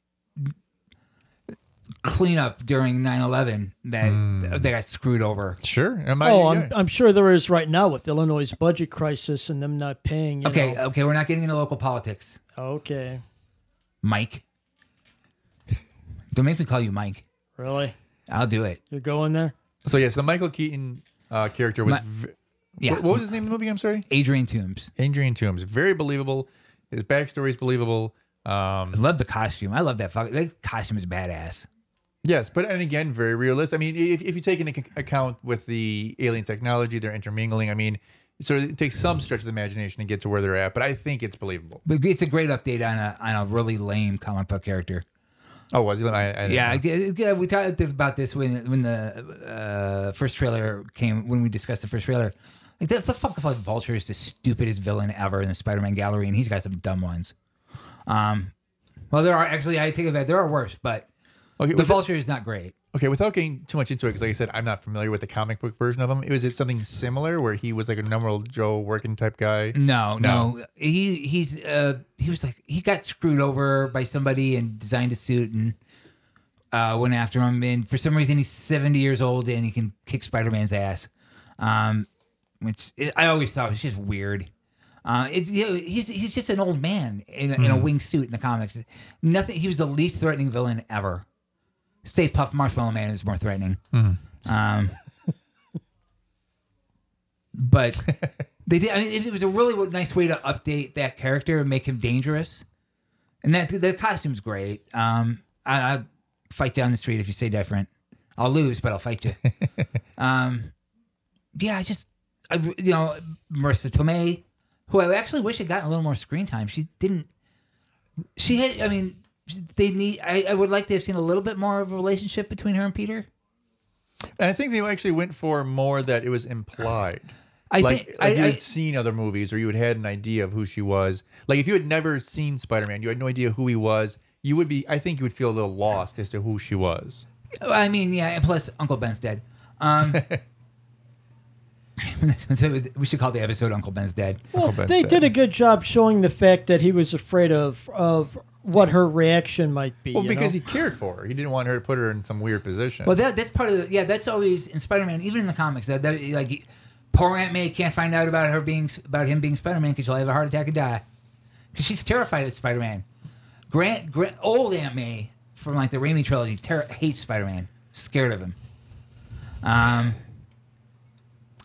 cleanup during 9/11 that they got screwed over. Sure. I'm sure there is right now with Illinois' budget crisis and them not paying. Okay, we're not getting into local politics. Okay. Mike. Don't make me call you Mike. Really? I'll do it. You're going there? So the Michael Keaton character was... Yeah. What was his name in the movie? I'm sorry? Adrian Toomes. Adrian Toomes. Very believable. His backstory is believable. I love the costume. I love that. That costume is badass. Yes, and again, very realistic. I mean, if you take into account with the alien technology, they're intermingling. I mean, so it takes some stretch of the imagination to get to where they're at, but I think it's believable. But it's a great update on a really lame comic book character. Oh, was it? Yeah, we talked about this when the first trailer came, when we discussed the first trailer. Like, the fuck if Vulture is the stupidest villain ever in the Spider-Man gallery, and he's got some dumb ones. Well, there are actually, I take it back, there are worse, but the Vulture is not great. Okay, without getting too much into it, because like I said, I'm not familiar with the comic book version of him. Was it something similar where he was like a normal Joe working type guy? No. He was like, he got screwed over by somebody and designed a suit and went after him. And for some reason, he's 70 years old and he can kick Spider-Man's ass. Which I always thought was just weird. He's just an old man in a wingsuit in the comics. Nothing. He was the least threatening villain ever. Stay Puft Marshmallow Man is more threatening. But they did. I mean, it was a really nice way to update that character and make him dangerous. And that the costume's great. I'll fight you on the street if you say different. I'll lose, but I'll fight you. Marissa Tomei, who I actually wish had gotten a little more screen time. She didn't. She had. I mean, they need. I would like to have seen a little bit more of a relationship between her and Peter. And I think they actually went for more that it was implied. I like, think like you had seen other movies, or you had an idea of who she was. Like if you had never seen Spider-Man, you had no idea who he was. You would be. I think you would feel a little lost as to who she was. I mean, yeah, and plus Uncle Ben's dead. So we should call the episode "Uncle Ben's Dead." Well, they did a good job showing the fact that he was afraid of what her reaction might be. Well, because he he cared for her. He didn't want her to put her in some weird position. Well, that's part of that's always in Spider-Man, even in the comics. That like poor Aunt May can't find out about him being Spider-Man because she'll have a heart attack and die because she's terrified of Spider-Man. Old Aunt May from like the Raimi trilogy hates Spider-Man, scared of him.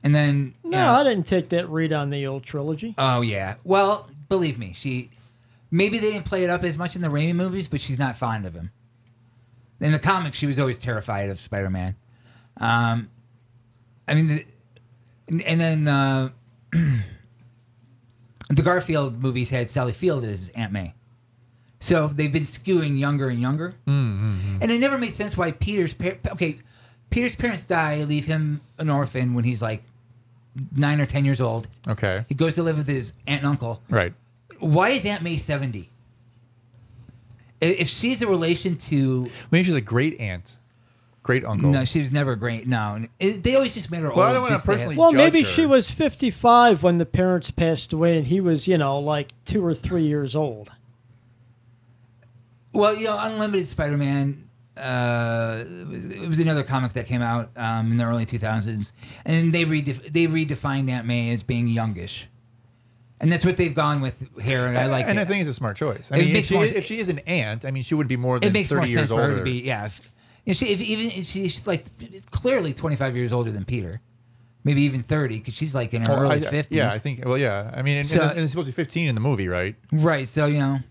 And then I didn't take that read on the old trilogy. Oh yeah, well, believe me, maybe they didn't play it up as much in the Raimi movies, but she's not fond of him. In the comics, she was always terrified of Spider-Man. I mean, and then the Garfield movies had Sally Field as Aunt May. So they've been skewing younger and younger. Mm-hmm. And it never made sense why Peter's parents die, leave him an orphan when he's like 9 or 10 years old. Okay. He goes to live with his aunt and uncle. Right. Why is Aunt May 70? If she's a relation to... I mean, she's a great aunt. Great uncle. No, she was never great. No. They always just made her old. Well, I don't want to personally Well, judge maybe her. she was 55 when the parents passed away, and he was, like 2 or 3 years old. Well, Unlimited Spider-Man... it was another comic that came out in the early 2000s, and they redefined Aunt May as being youngish, and that's what they've gone with here. And I like it. And I think it's a smart choice. I mean, if she is an aunt, I mean, she would be more than 30 years older. It makes more sense for her to be, yeah. She's like clearly 25 years older than Peter, maybe even 30, because she's like in her early 50s. Yeah, I think. Well, yeah. I mean, and it's supposed to be 15 in the movie, right? Right. So the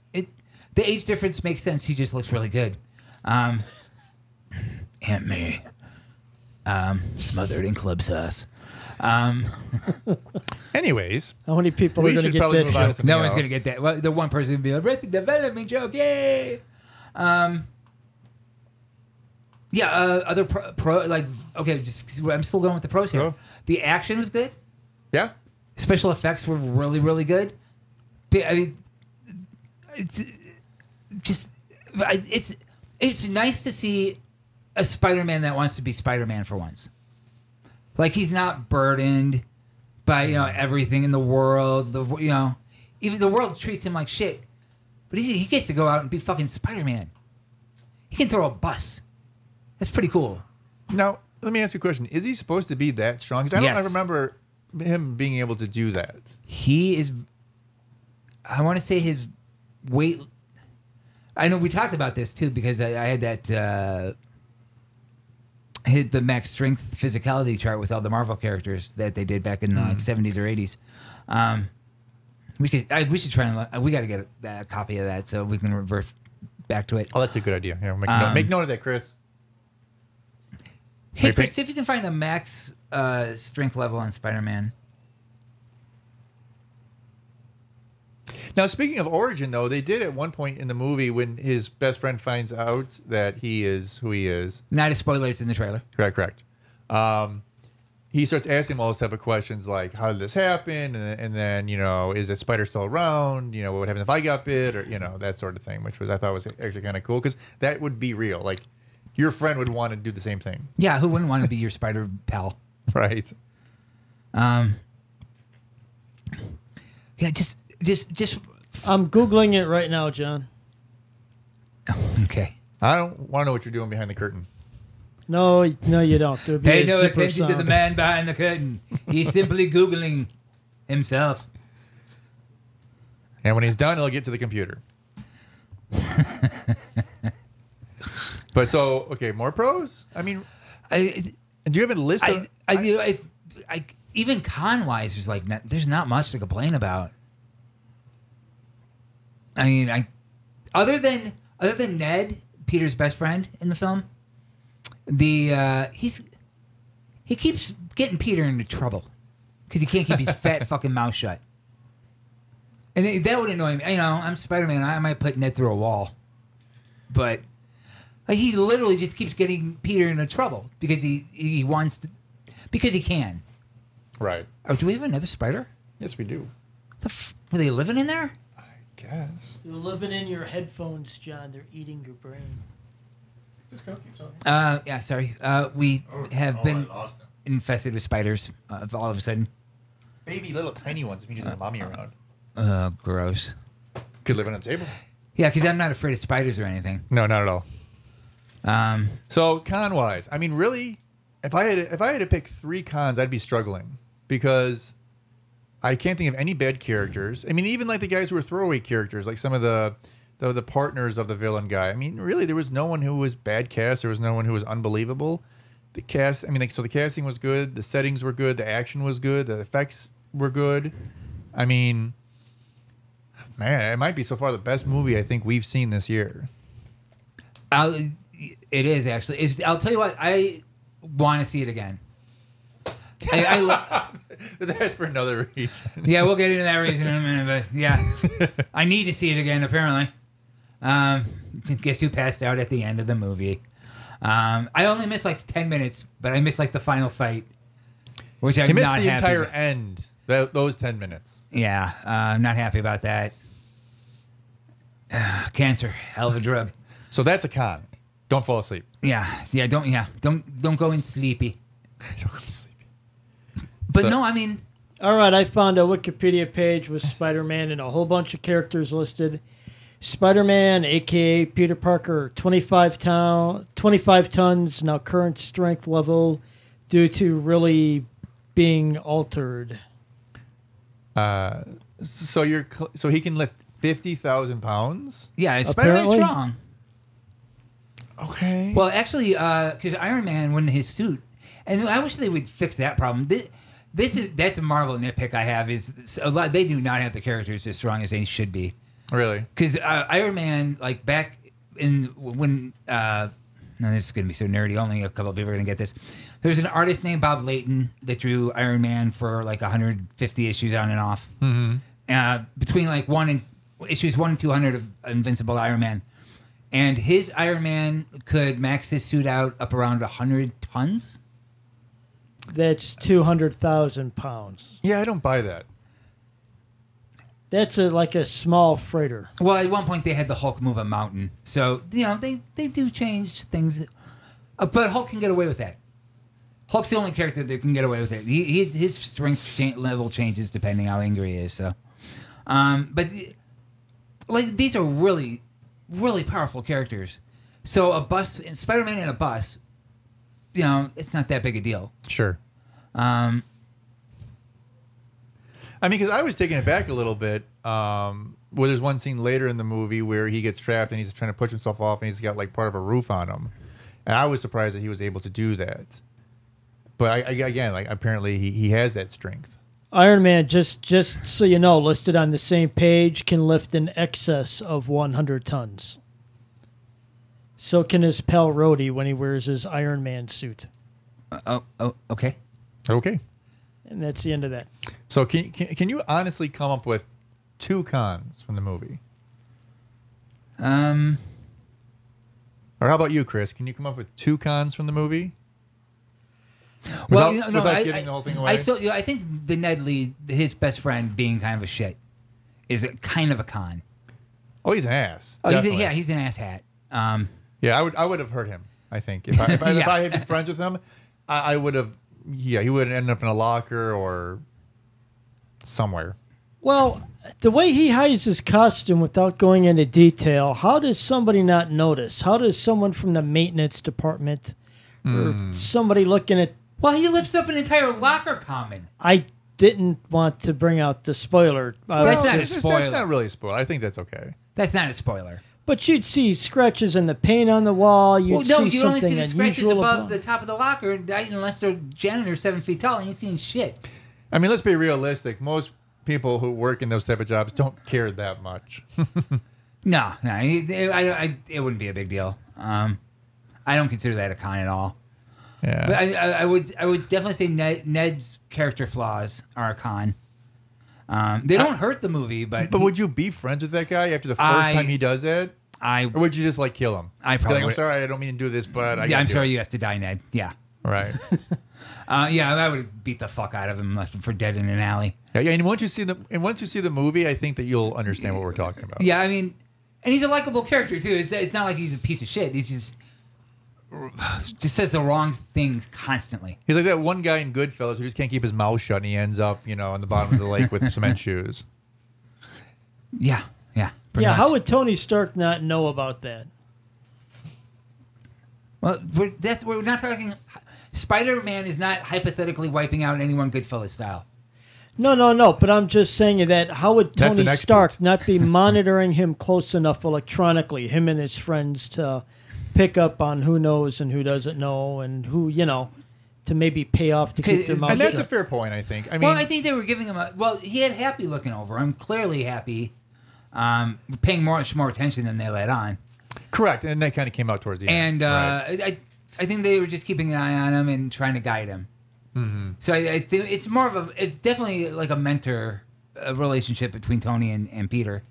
age difference makes sense. He just looks really good. Aunt May, smothered in club sauce. Anyways, how many people are going to get that joke? No one's going to get that. Well, the one person will be like, "Arrested Development joke, yay!" Other pro like okay, I'm still going with the pros here. Sure. The action was good. Yeah. Special effects were really, really good. I mean, it's nice to see a Spider-Man that wants to be Spider-Man for once. Like he's not burdened by everything in the world. Even the world treats him like shit, but he gets to go out and be fucking Spider-Man. He can throw a bus. That's pretty cool. Now let me ask you a question: is he supposed to be that strong? Because I don't remember him being able to do that. He is. I want to say his weight. I know we talked about this too because I had that. Hit the max strength physicality chart with all the Marvel characters that they did back in the 70s or 80s. We should try and we got to get a copy of that so we can revert back to it. Oh, that's a good idea. Yeah, make note of that, Chris. Hey, Chris, see if you can find a max strength level on Spider-Man. Now, speaking of origin, though, they did at one point in the movie when his best friend finds out that he is who he is. Not a spoiler, it's in the trailer. Correct. He starts asking him all those type of questions like, how did this happen? And then, is the spider still around? What happens if I got bit? Or, that sort of thing, which I thought was actually kind of cool because that would be real. Like, your friend would want to do the same thing. Yeah, who wouldn't want to be your spider pal? Right. Yeah, just. I'm Googling it right now, John. Okay. I don't want to know what you're doing behind the curtain. No, you don't. Pay no attention to the man behind the curtain. He's simply Googling himself. And when he's done, he'll get to the computer. But so, okay, more pros? I mean, do you have a list of... even con-wise, there's not much to complain about. I mean, other than Ned, Peter's best friend in the film, he keeps getting Peter into trouble because he can't keep his fat fucking mouth shut, and that would annoy me. I'm Spider-Man. I might put Ned through a wall, but Like he literally just keeps getting Peter into trouble because he wants to, because he can. Right. Oh, do we have another spider? Yes, we do. Were they living in there? I guess. They're living in your headphones, John. They're eating your brain. Just go. Keep talking. Yeah, sorry. We have been infested with spiders all of a sudden. Baby, little tiny ones. Me just mommy around. Gross. Could live on a table. Yeah, because I'm not afraid of spiders or anything. No, not at all. So con wise, I mean, really, if I had to pick 3 cons, I'd be struggling because I can't think of any bad characters. I mean, even like the guys who were throwaway characters, like some of the partners of the villain guy. I mean, really, there was no one who was bad cast. There was no one who was unbelievable. The cast, I mean, like, so the casting was good. The settings were good. The action was good. The effects were good. I mean, man, it might be so far the best movie I think we've seen this year. It is actually. I'll tell you what. I want to see it again. That's for another reason. Yeah, we'll get into that reason in a minute. But yeah, I need to see it again. Apparently, guess who passed out at the end of the movie? I only missed like 10 minutes, but I missed like the final fight, which I'm You missed not the happy entire with. end. Those 10 minutes. Yeah, I'm not happy about that. Cancer, hell of a drug. So that's a con. Don't fall asleep. Don't go in sleepy. Don't go sleepy. But So- no, I mean, All right, I found a Wikipedia page with Spider-Man and a whole bunch of characters listed. Spider-Man, a.k.a. Peter Parker, 25 tons, now current strength level due to really being altered. So he can lift 50,000 pounds? yeah, Spider-Man's Apparently. strong. Okay. Well, actually, because Iron Man, when his suit, and I wish they would fix that problem. That's a Marvel nitpick I have is a lot. They do not have the characters as strong as they should be. Really? Because Iron Man, like back in when, now this is gonna be so nerdy. Only a couple of people are gonna get this. There's an artist named Bob Layton that drew Iron Man for like 150 issues on and off. Mm-hmm. Between like issues 1 and 200 of Invincible Iron Man. And his Iron Man could max his suit out up around 100 tons. That's 200,000 pounds. Yeah, I don't buy that. That's like a small freighter. Well, at one point they had the Hulk move a mountain. So, they do change things. But Hulk can get away with that. Hulk's the only character that can get away with it. His strength level changes depending how angry he is. So, but like these are really, really powerful characters. So Spider-Man in a bus, it's not that big a deal. Sure. I mean, because I was taken aback a little bit. Where there's one scene later in the movie where he gets trapped and he's trying to push himself off and he's got like part of a roof on him, and I was surprised that he was able to do that. But again, like apparently he has that strength. Iron Man, just so you know, listed on the same page, can lift in excess of 100 tons. So can his pal Rhodey when he wears his Iron Man suit. Okay. Okay. And that's the end of that. So can you honestly come up with 2 cons from the movie? Or how about you, Chris? Can you come up with 2 cons from the movie? Without giving the whole thing away? I think the Ned Lee, his best friend, being kind of a shit, is kind of a con. Oh, he's an ass. Oh, Definitely. he's an asshat. Yeah, I would have hurt him. I think if I had been friends with him, I would have. Yeah, he would have ended up in a locker or somewhere. Well, the way he hides his costume without going into detail, how does somebody not notice? How does someone from the maintenance department or somebody looking at... Well, he lifts up an entire locker common. I didn't want to bring out the spoiler. That's not a That's spoiler. not really a spoiler. I think that's okay. That's not a spoiler. But you'd see scratches in the paint on the wall. You'd Well, no, see you only something see the scratches unusual above the top of the locker, unless they're janitors 7 feet tall. You ain't seeing shit. I mean, let's be realistic. Most people who work in those type of jobs don't care that much. No, it wouldn't be a big deal. I don't consider that a con at all. Yeah. But I would definitely say Ned's character flaws are a con. They don't hurt the movie, but But would you be friends with that guy after the first time he does that? Or would you just like kill him? I probably I'm would. sorry, I don't mean to do this, but I'm sorry you have to die, Ned. Yeah. Right. Yeah, I would beat the fuck out of him, left him for dead in an alley. Yeah, and once you see the movie, I think that you'll understand what we're talking about. Yeah, I mean, and he's a likable character too. It's not like he's a piece of shit. He's just says the wrong things constantly. He's like that one guy in Goodfellas who just can't keep his mouth shut, and he ends up, on the bottom of the lake with cement shoes. Yeah, pretty Yeah, much. how would Tony Stark not know about that? Well, we're not talking. Spider-Man is not hypothetically wiping out anyone Goodfellas style. No. But I'm just saying that how would That's Tony an expert. Stark not be monitoring him close enough electronically, him and his friends, to pick up on who knows and who doesn't know, and who to maybe pay off to keep their mouth And that's a shut. fair point, I think. I mean, Well, I think they were giving him he had Happy looking over him, clearly Happy, paying much more attention than they let on. correct, and that kind of came out towards the end. And Right. I think they were just keeping an eye on him and trying to guide him. Mm-hmm. So I think it's more of it's definitely like a mentor relationship between Tony and Peter,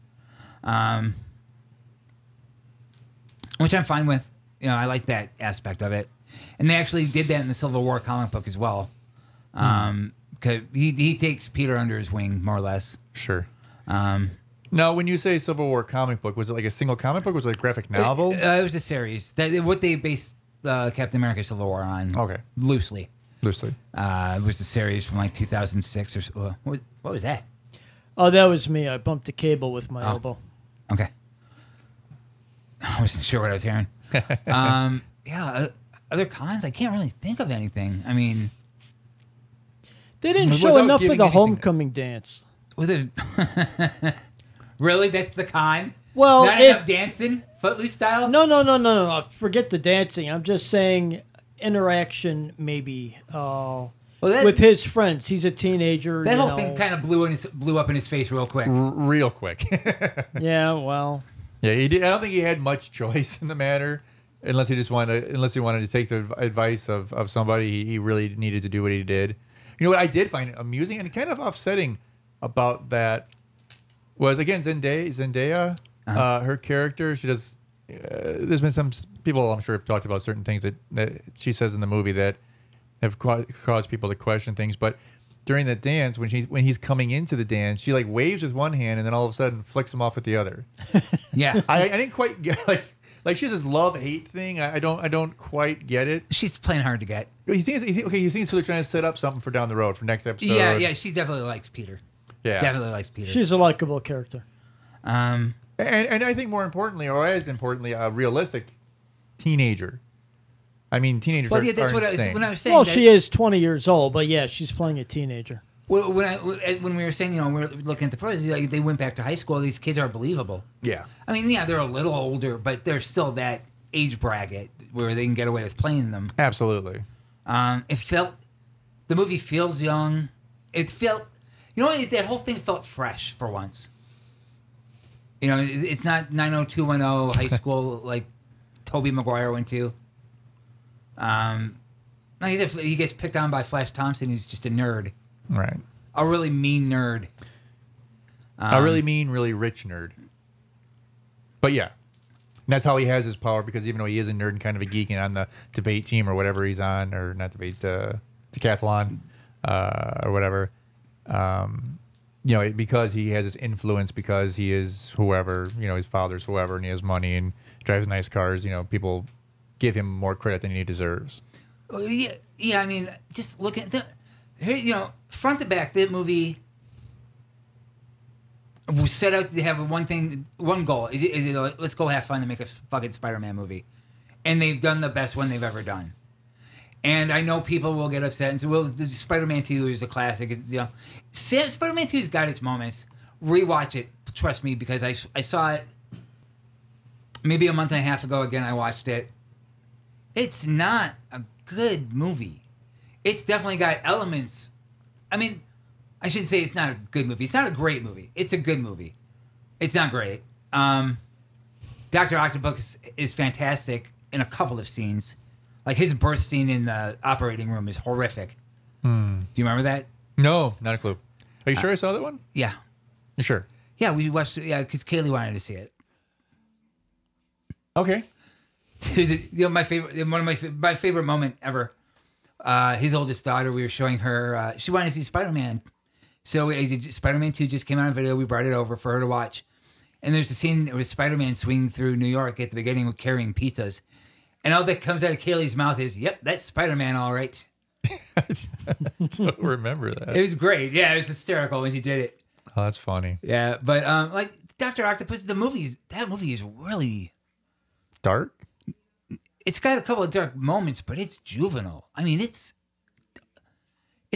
which I'm fine with. I like that aspect of it, and they actually did that in the Civil War comic book as well. Because he takes Peter under his wing more or less. Sure. Now, when you say Civil War comic book, was it like a single comic book? Was it like a graphic novel? It was a series. What they based Captain America Civil War on. Okay. Loosely. Loosely. It was the series from like 2006 or so. What was that? Oh, that was me. I bumped a cable with my elbow. Okay. I wasn't sure what I was hearing. Yeah, other cons? I can't really think of anything. I mean, They didn't Without show enough of giving the anything- homecoming dance. with a really, that's the con. Well, Not enough dancing, Footloose style. No. Forget the dancing. I'm just saying interaction, maybe with his friends. He's a teenager. That whole thing kind of blew up in his face real quick. Real quick. Yeah, well. Yeah, he did. I don't think he had much choice in the matter, unless he wanted to take the advice of somebody. He really needed to do what he did. You know what I did find amusing and kind of offsetting about that was, again, Zendaya. Her character, she does. There's been some people, I'm sure, have talked about certain things that she says in the movie that have caused people to question things. But during the dance, when he's coming into the dance, she like waves with one hand and then all of a sudden flicks him off with the other. Yeah. I didn't quite get like she has this love-hate thing. I don't quite get it. She's playing hard to get. You think they're trying to set up something for down the road for next episode. Yeah, she definitely likes Peter. Yeah. Definitely likes Peter. She's a likable character. And I think more importantly, or as importantly, a realistic teenager. I mean, teenagers Well, are, yeah, that's are what insane. when I was saying. Well, that, she is 20 years old, but yeah, she's playing a teenager. when we were saying, we were looking at the pros, like, they went back to high school. These kids are believable. Yeah. I mean, yeah, they're a little older, but they're still that age bracket where they can get away with playing them. Absolutely. The movie feels young. It felt, that whole thing felt fresh for once. It's not 90210 high school like Tobey Maguire went to. He gets picked on by Flash Thompson, who's just a nerd. Right. A really mean nerd. A really mean, really rich nerd. But yeah. And that's how he has his power, because even though he is a nerd and kind of a geek and on the debate team or whatever he's on, or not debate, decathlon or whatever, because he has this influence, because he is whoever, his father's whoever, and he has money and drives nice cars, people give him more credit than he deserves. Yeah. I mean, just look at front to back, that movie was set out to have one goal. Let's go have fun and make a fucking Spider-Man movie, and they've done the best one they've ever done. And I know people will get upset and say, "Well, Spider-Man 2 is a classic." Spider-Man 2's got its moments. Rewatch it, trust me, because I saw it maybe a month and a half ago. Again, I watched it. It's not a good movie. It's definitely got elements. I mean, I shouldn't say it's not a good movie. It's not a great movie. It's a good movie. It's not great. Dr. Octopus is fantastic in a couple of scenes. Like his birth scene in the operating room is horrific. Do you remember that? No, not a clue. Are you sure I saw that one? Yeah. You sure? Yeah, we watched it. Yeah, because Kaylee wanted to see it. Okay. My favorite moment ever. His oldest daughter, we were showing her. She wanted to see Spider-Man, so Spider-Man 2 just came out on video. We brought it over for her to watch, and there's a scene with Spider-Man swinging through New York at the beginning with carrying pizzas, and all that comes out of Kaylee's mouth is, "Yep, that's Spider-Man, all right." I don't remember that. It was great. Yeah, it was hysterical when she did it. Oh, that's funny. Yeah, but like Dr. Octopus, that movie is really Dark? it's got a couple of dark moments, but it's juvenile. I mean, it's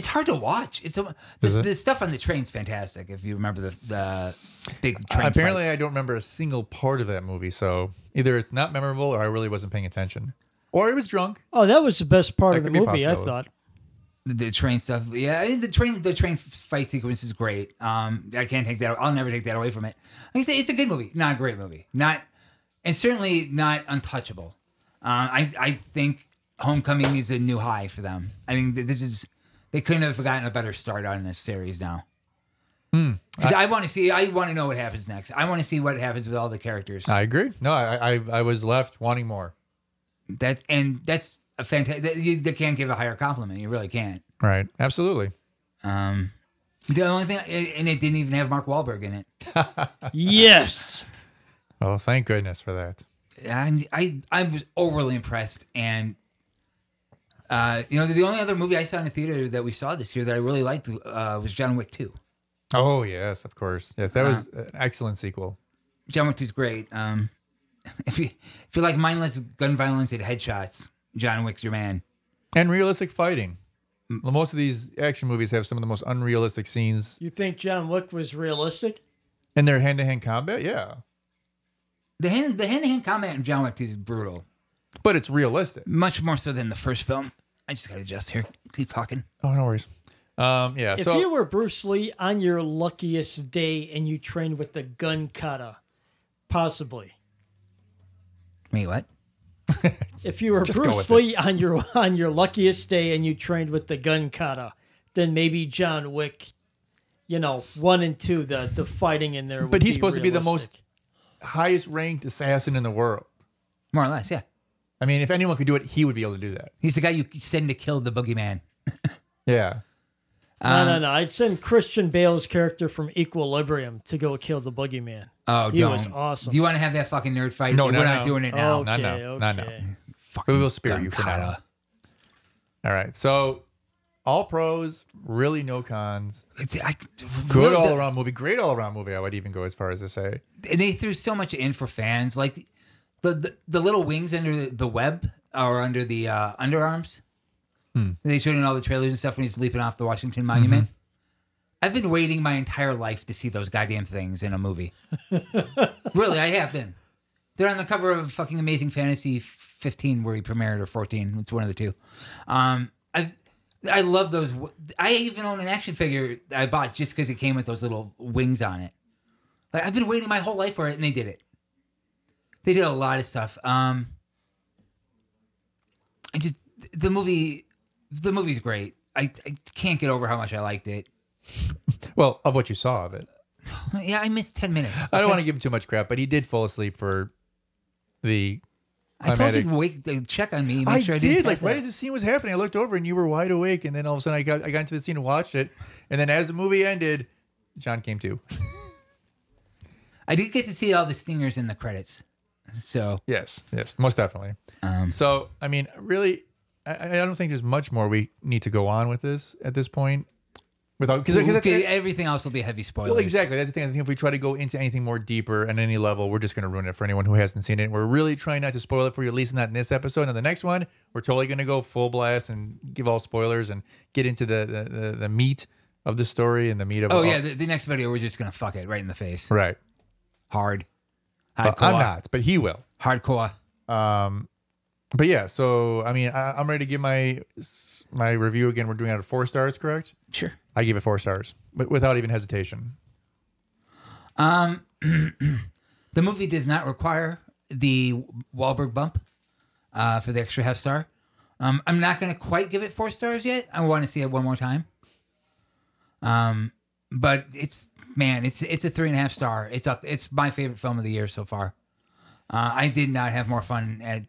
hard to watch. The stuff on the train's fantastic. If you remember the big train apparently, fight. I don't remember a single part of that movie. So either it's not memorable, or I really wasn't paying attention, or I was drunk. Oh, that was the best part of the could be a movie, I possibility. thought. The train stuff, yeah. The train fight sequence is great. I can't take that. I'll never take that away from it. Like I say, it's a good movie, not a great movie, and certainly not untouchable. I think Homecoming is a new high for them. I mean, they couldn't have gotten a better start on this series now. Because I want to know what happens next. I want to see what happens with all the characters. I agree. No, I was left wanting more. That's a fantastic. They can't give a higher compliment. You really can't. Right. Absolutely. The only thing, and it didn't even have Mark Wahlberg in it. Yes. Oh, thank goodness for that. I was overly impressed, and the only other movie I saw in the theater that we saw this year that I really liked was John Wick 2. Oh, yes, of course. Yes, that was an excellent sequel. John Wick 2 is great. If you like mindless gun violence and headshots, John Wick's your man. And realistic fighting. Most of these action movies have some of the most unrealistic scenes. You think John Wick was realistic? In their hand-to-hand combat, yeah. The hand-to-hand combat in John Wick 2 is brutal. But it's realistic. Much more so than the first film. I just got to adjust here. Keep talking. Oh, no worries. Yeah, If you were Bruce Lee on your luckiest day and you trained with the gun kata, possibly. Wait, what? If you were Just go Bruce with Lee on your luckiest day and you trained with the gun kata, then maybe John Wick, 1 and 2, the fighting in there. But he's supposed to be the most highest ranked assassin in the world. More or less, yeah. I mean, if anyone could do it, he would be able to do that. He's the guy you send to kill the boogeyman. Yeah. No. I'd send Christian Bale's character from Equilibrium to go kill the boogeyman. Oh, he was awesome. Do you want to have that fucking nerd fight? No, We're not doing it now. Okay, Not now. Fucking We will spare gun you for kata. now. All right. So, all pros, really no cons. Good all around movie. Great all around movie. I would even go as far as to say. And they threw so much in for fans, like the little wings under the web or under the underarms. They showed in all the trailers and stuff when he's leaping off the Washington Monument. I've been waiting my entire life to see those goddamn things in a movie. Really, I have been. They're on the cover of fucking Amazing Fantasy 15 where he premiered, or 14. It's one of the two. I love those. I even own an action figure that I bought just because it came with those little wings on it. Like, I've been waiting my whole life for it, and they did it. They did a lot of stuff. The movie's great. I can't get over how much I liked it. Well, of what you saw of it. Yeah, I missed 10 minutes. I don't want to give him too much crap, but he did fall asleep for the. I told you to wait to check on me. Make sure I did. didn't Like right as the scene was happening, I looked over and you were wide awake, and then all of a sudden I got into the scene and watched it, and then as the movie ended, John came to. I did get to see all the stingers in the credits. So yes, most definitely. So I mean, really, I don't think there's much more we need to go on with this at this point. Because everything else will be heavy spoilers. Well, exactly. That's the thing. I think if we try to go into anything more deeper at any level, we're just going to ruin it for anyone who hasn't seen it. We're really trying not to spoil it for you, at least not in this episode. And the next one, we're totally going to go full blast and give all spoilers and get into the meat of the story and the meat of it. Oh, yeah. The next video, we're just going to fuck it right in the face. Right. Hard. Well, I'm not, but he will. Hardcore. But yeah, so, I mean, I'm ready to give my review again. We're doing it out of 4 stars, correct? Sure. I give it 4 stars, but without even hesitation. The movie does not require the Wahlberg bump for the extra half star. I'm not going to quite give it 4 stars yet. I want to see it one more time. But it's a 3.5 star. It's up. It's my favorite film of the year so far. I did not have more fun at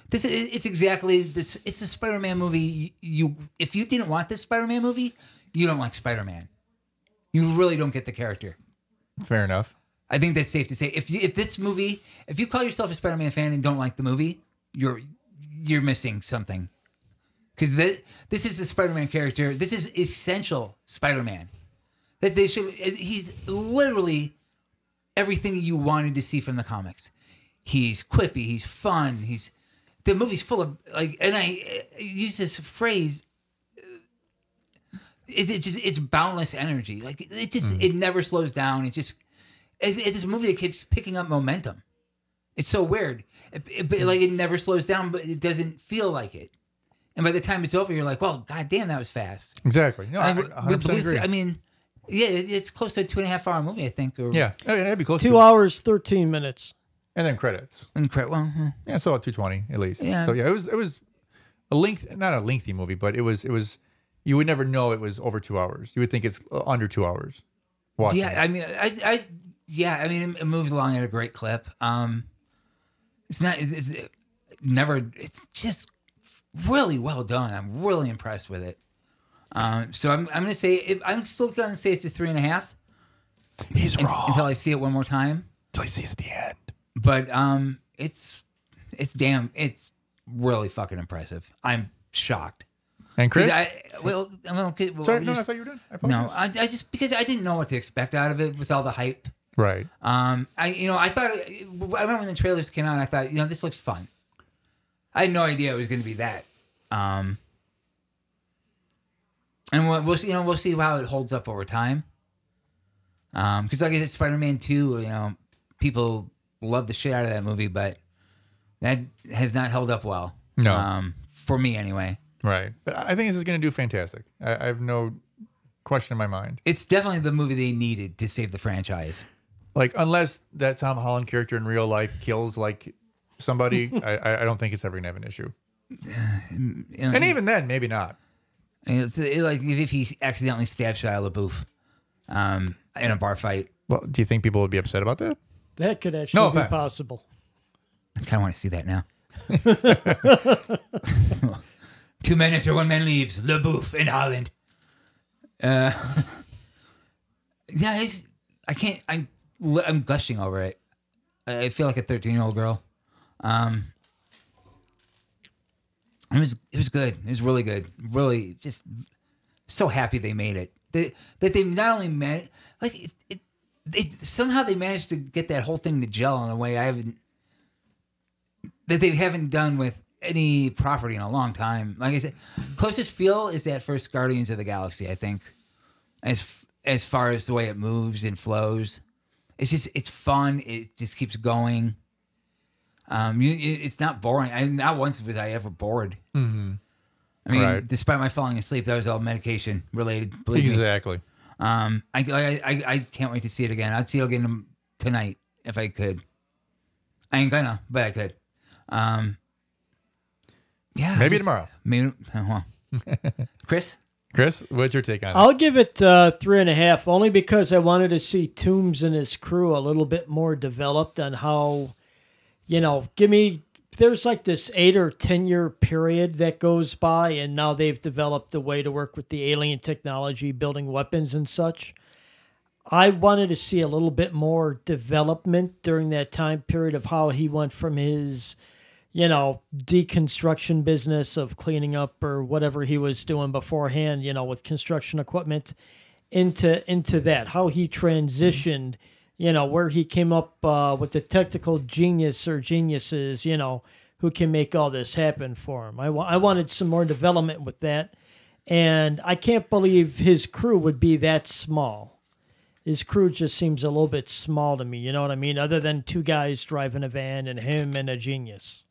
this. It's exactly this. It's a Spider-Man movie. If you didn't want this Spider-Man movie, you don't like Spider-Man. You really don't get the character. Fair enough. I think that's safe to say. If you call yourself a Spider-Man fan and don't like the movie, you're missing something. Because this is the Spider-Man character. This is essential Spider-Man. That they should. He's literally everything you wanted to see from the comics. He's quippy. He's fun. The movie's full of and I use this phrase. It's boundless energy. Like it never slows down. It's a movie that keeps picking up momentum. It's so weird. It never slows down, but it doesn't feel like it. And by the time it's over, you're like, well, goddamn, that was fast. Exactly. No, I 100% agree. I mean, yeah, it's close to a 2.5 hour movie, I think. Yeah, it'd be close 2 to hours, 13 minutes. And then credits. Yeah, so 220 at least. Yeah. So yeah, it was not a lengthy movie, but it was you would never know it was over 2 hours. You would think it's under 2 hours. Watching it. I mean, I mean, it moves along at a great clip. It's just really well done. I'm really impressed with it. So I'm going to say, I'm still going to say it's a 3.5. He's wrong. Until I see it one more time. Until he sees the end. But it's really fucking impressive. I'm shocked. And Chris? Okay, Sorry, no, I thought you were done. I apologize. No, I just because I didn't know what to expect out of it with all the hype. Right. I thought I remember when the trailers came out. I thought, this looks fun. I had no idea it was going to be that. And we'll see how it holds up over time. Because like I said, Spider-Man 2, people love the shit out of that movie, but that has not held up well. No. For me anyway. Right. But I think this is going to do fantastic. I have no question in my mind. It's definitely the movie they needed to save the franchise. Like, unless that Tom Holland character in real life kills like somebody, I don't think it's ever going to have an issue. And even then, maybe not. It's like if he accidentally stabs Shia LaBeouf in a bar fight. Well, do you think people would be upset about that? That could actually be offense. possible. I kind of want to see that now. 2 men enter, 1 man leaves. LaBeouf in Holland. Yeah, I can't. I'm gushing over it. I feel like a 13-year-old girl. It was good. It was really good. Really, just so happy they made it. That they not only made somehow they managed to get that whole thing to gel in a way they haven't done with any property in a long time. Like I said, closest feel is that first Guardians of the Galaxy, I think, as far as the way it moves and flows. It's fun. It just keeps going. It's not boring. Not once was I ever bored. Mm-hmm. I mean, right. Despite my falling asleep, that was all medication related. Believe exactly. Me. I can't wait to see it again. I'd see it again tonight if I could. I ain't gonna, but I could. Yeah. Maybe tomorrow. Maybe. Chris, what's your take on it? I'll give it 3.5, only because I wanted to see Toombs and his crew a little bit more developed on how, there's like this 8 or 10 year period that goes by, and now they've developed a way to work with the alien technology, building weapons and such. I wanted to see a little bit more development during that time period of how he went from his, deconstruction business of cleaning up or whatever he was doing beforehand, with construction equipment into that, how he transitioned, where he came up with the technical genius or geniuses, who can make all this happen for him. I wanted some more development with that. And I can't believe his crew would be that small. His crew just seems a little bit small to me, you know what I mean? Other than 2 guys driving a van and him and a genius.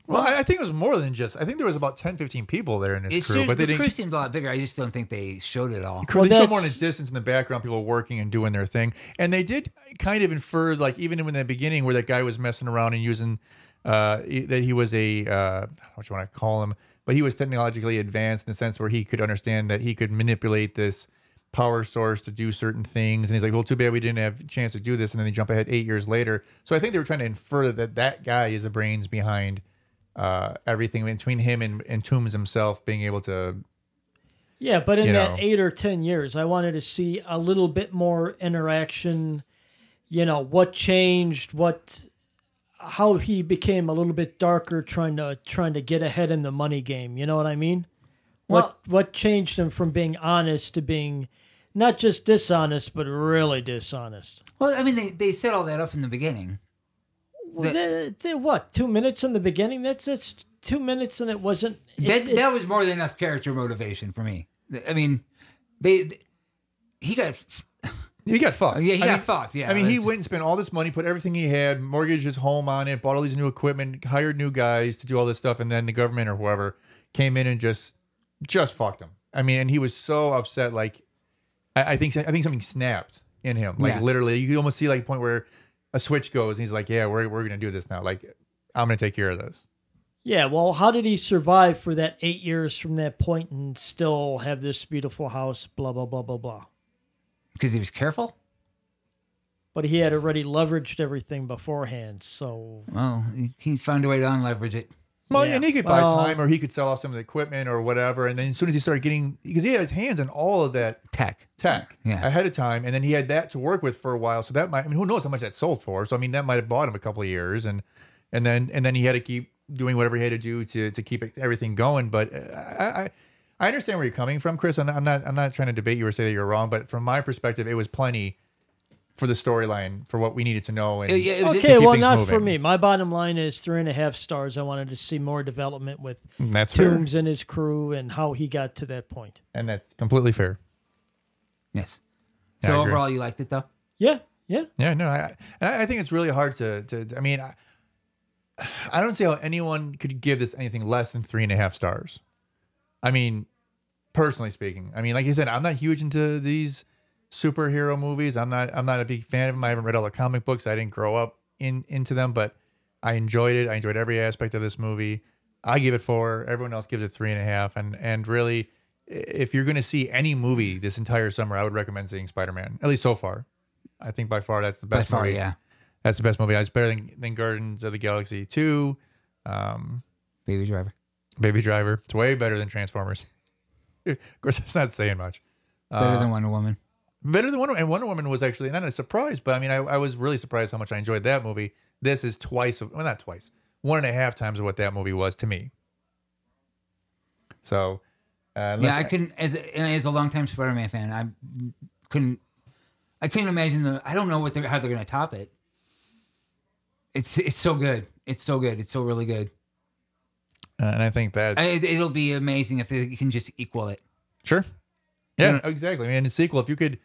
Well, I think it was more than just. I think there was about 10, 15 people there in his crew. But the crew seems a lot bigger. I just don't think they showed it all. They showed more in the distance in the background, people working and doing their thing. And they did kind of infer, like, even in the beginning where that guy was messing around and using, that he was what you want to call him, but he was technologically advanced in the sense where he could understand that he could manipulate this power source to do certain things. And he's like, well, too bad we didn't have a chance to do this. And then they jump ahead 8 years later. So I think they were trying to infer that that guy is the brains behind everything between him and Toombs himself being able to. Yeah, but in that 8 or 10 years, I wanted to see a little bit more interaction. What changed, how he became a little bit darker, trying to get ahead in the money game. You know what I mean? Well, What changed him from being honest to being not just dishonest, but really dishonest? Well, I mean, they set all that up in the beginning. What, 2 minutes in the beginning? That's 2 minutes, and it wasn't. That was more than enough character motivation for me. I mean, he got fucked. Yeah, he got fucked. Yeah, I mean, he went and spent all this money, put everything he had, mortgaged his home on it, bought all these new equipment, hired new guys to do all this stuff, and then the government or whoever came in and just fucked him. I mean, and he was so upset. Like, I think something snapped in him. Like literally, you can almost see like a point where a switch goes, and he's like, "Yeah, we're gonna do this now. Like, I'm gonna take care of this." Yeah. Well, how did he survive for that 8 years from that point and still have this beautiful house? Blah blah blah blah blah. Because he was careful. But he had already leveraged everything beforehand. So well, he found a way to unleverage it. Well, and he could buy time, or he could sell off some of the equipment or whatever. And then as soon as he started getting, because he had his hands on all of that tech ahead of time, and then he had that to work with for a while. So that might, I mean, who knows how much that sold for? So I mean, that might have bought him a couple of years, and then he had to keep doing whatever he had to do to keep everything going. But I understand where you're coming from, Chris. I'm not trying to debate you or say that you're wrong, but from my perspective, it was plenty for the storyline, for what we needed to know. And okay, well, not moving. For me. My bottom line is 3.5 stars. I wanted to see more development with Toombs and his crew and how he got to that point. And that's completely fair. Yes. So overall, you liked it, though? Yeah. No, I think it's really hard to I mean, I don't see how anyone could give this anything less than 3.5 stars. I mean, personally speaking. I mean, like I said, I'm not huge into these superhero movies. I'm not a big fan of them. I haven't read all the comic books. I didn't grow up into them, but I enjoyed it. I enjoyed every aspect of this movie. I give it 4. Everyone else gives it 3.5. And really, if you're going to see any movie this entire summer, I would recommend seeing Spider-Man. At least so far. I think by far that's the best movie. Yeah, that's the best movie. It's better than Guardians of the Galaxy 2. Baby Driver. It's way better than Transformers. Of course, that's not saying much. Better than Wonder Woman. Better than Wonder Woman. And Wonder Woman was actually not a surprise, but I mean, I was really surprised how much I enjoyed that movie. This is not twice, 1.5 times of what that movie was to me. So, I couldn't, as a longtime Spider-Man fan, I couldn't imagine I don't know how they're going to top it. It's so good. It's so good. It's so really good. And I think that it'll be amazing if they can just equal it. Sure. Yeah, exactly. I mean, the sequel, if you could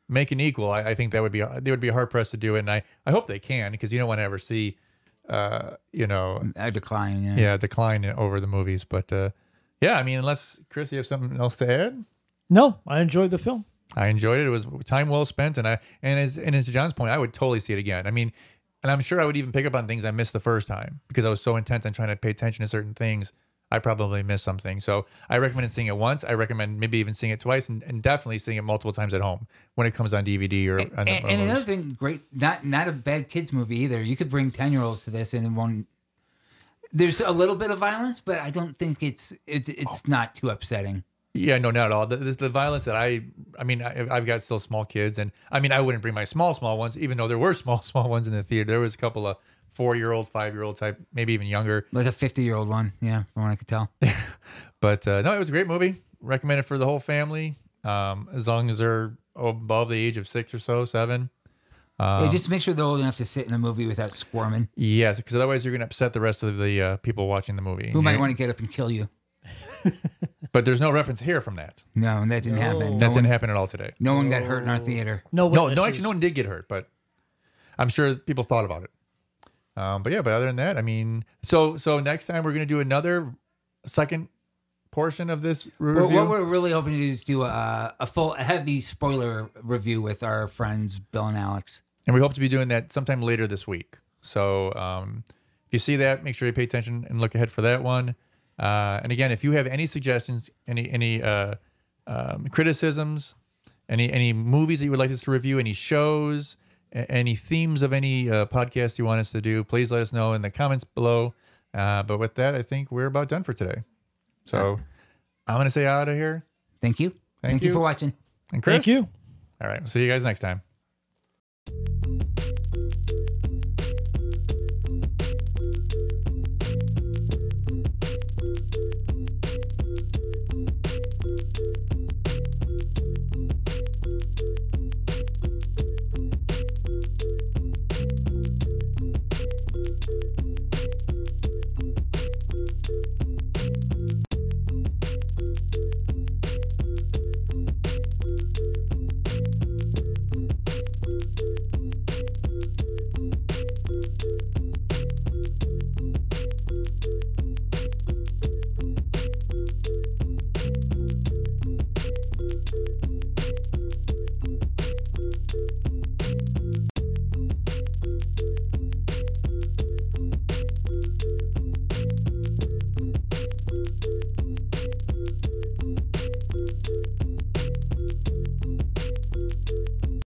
make an equal, I think they would be hard pressed to do it, and I hope they can, because you don't want to ever see, a decline. Yeah, decline over the movies. But I mean, unless Chris, you have something else to add? No, I enjoyed the film. I enjoyed it. It was time well spent, and as John's point, I would totally see it again. I mean, and I'm sure I would even pick up on things I missed the first time because I was so intent on trying to pay attention to certain things. I probably missed something. So I recommend seeing it once. I recommend maybe even seeing it twice, and definitely seeing it multiple times at home when it comes on DVD or. And another thing, great, not a bad kids movie either. You could bring 10-year-olds to this, and it won't. There's a little bit of violence, but I don't think it's not too upsetting. Yeah, no, not at all. The violence that I've got still small kids, and I mean, I wouldn't bring my small ones, even though there were small ones in the theater. There was a couple of 4-year-old, 5-year-old type, maybe even younger. Like a 50-year-old one, yeah, from what I could tell. But no, it was a great movie. Recommend it for the whole family, as long as they're above the age of 6 or so, 7. Just make sure they're old enough to sit in a movie without squirming. Yes, because otherwise you're going to upset the rest of the people watching the movie. Who might want to get up and kill you. But there's no reference here from that. No, that didn't happen. That didn't happen at all today. No one got hurt in our theater. No, actually, no one did get hurt, but I'm sure people thought about it. But other than that, I mean, so next time we're going to do another second portion of this review. What we're really hoping to do is do a heavy spoiler review with our friends Bill and Alex. And we hope to be doing that sometime later this week. So if you see that, make sure you pay attention and look ahead for that one. And again, if you have any suggestions, any criticisms, Any movies that you would like us to review, any shows, any themes of any podcast you want us to do, please let us know in the comments below. But with that, I think we're about done for today. So I'm going to say out of here. Thank you. Thank you for watching. And Chris? Thank you. All right. We'll see you guys next time.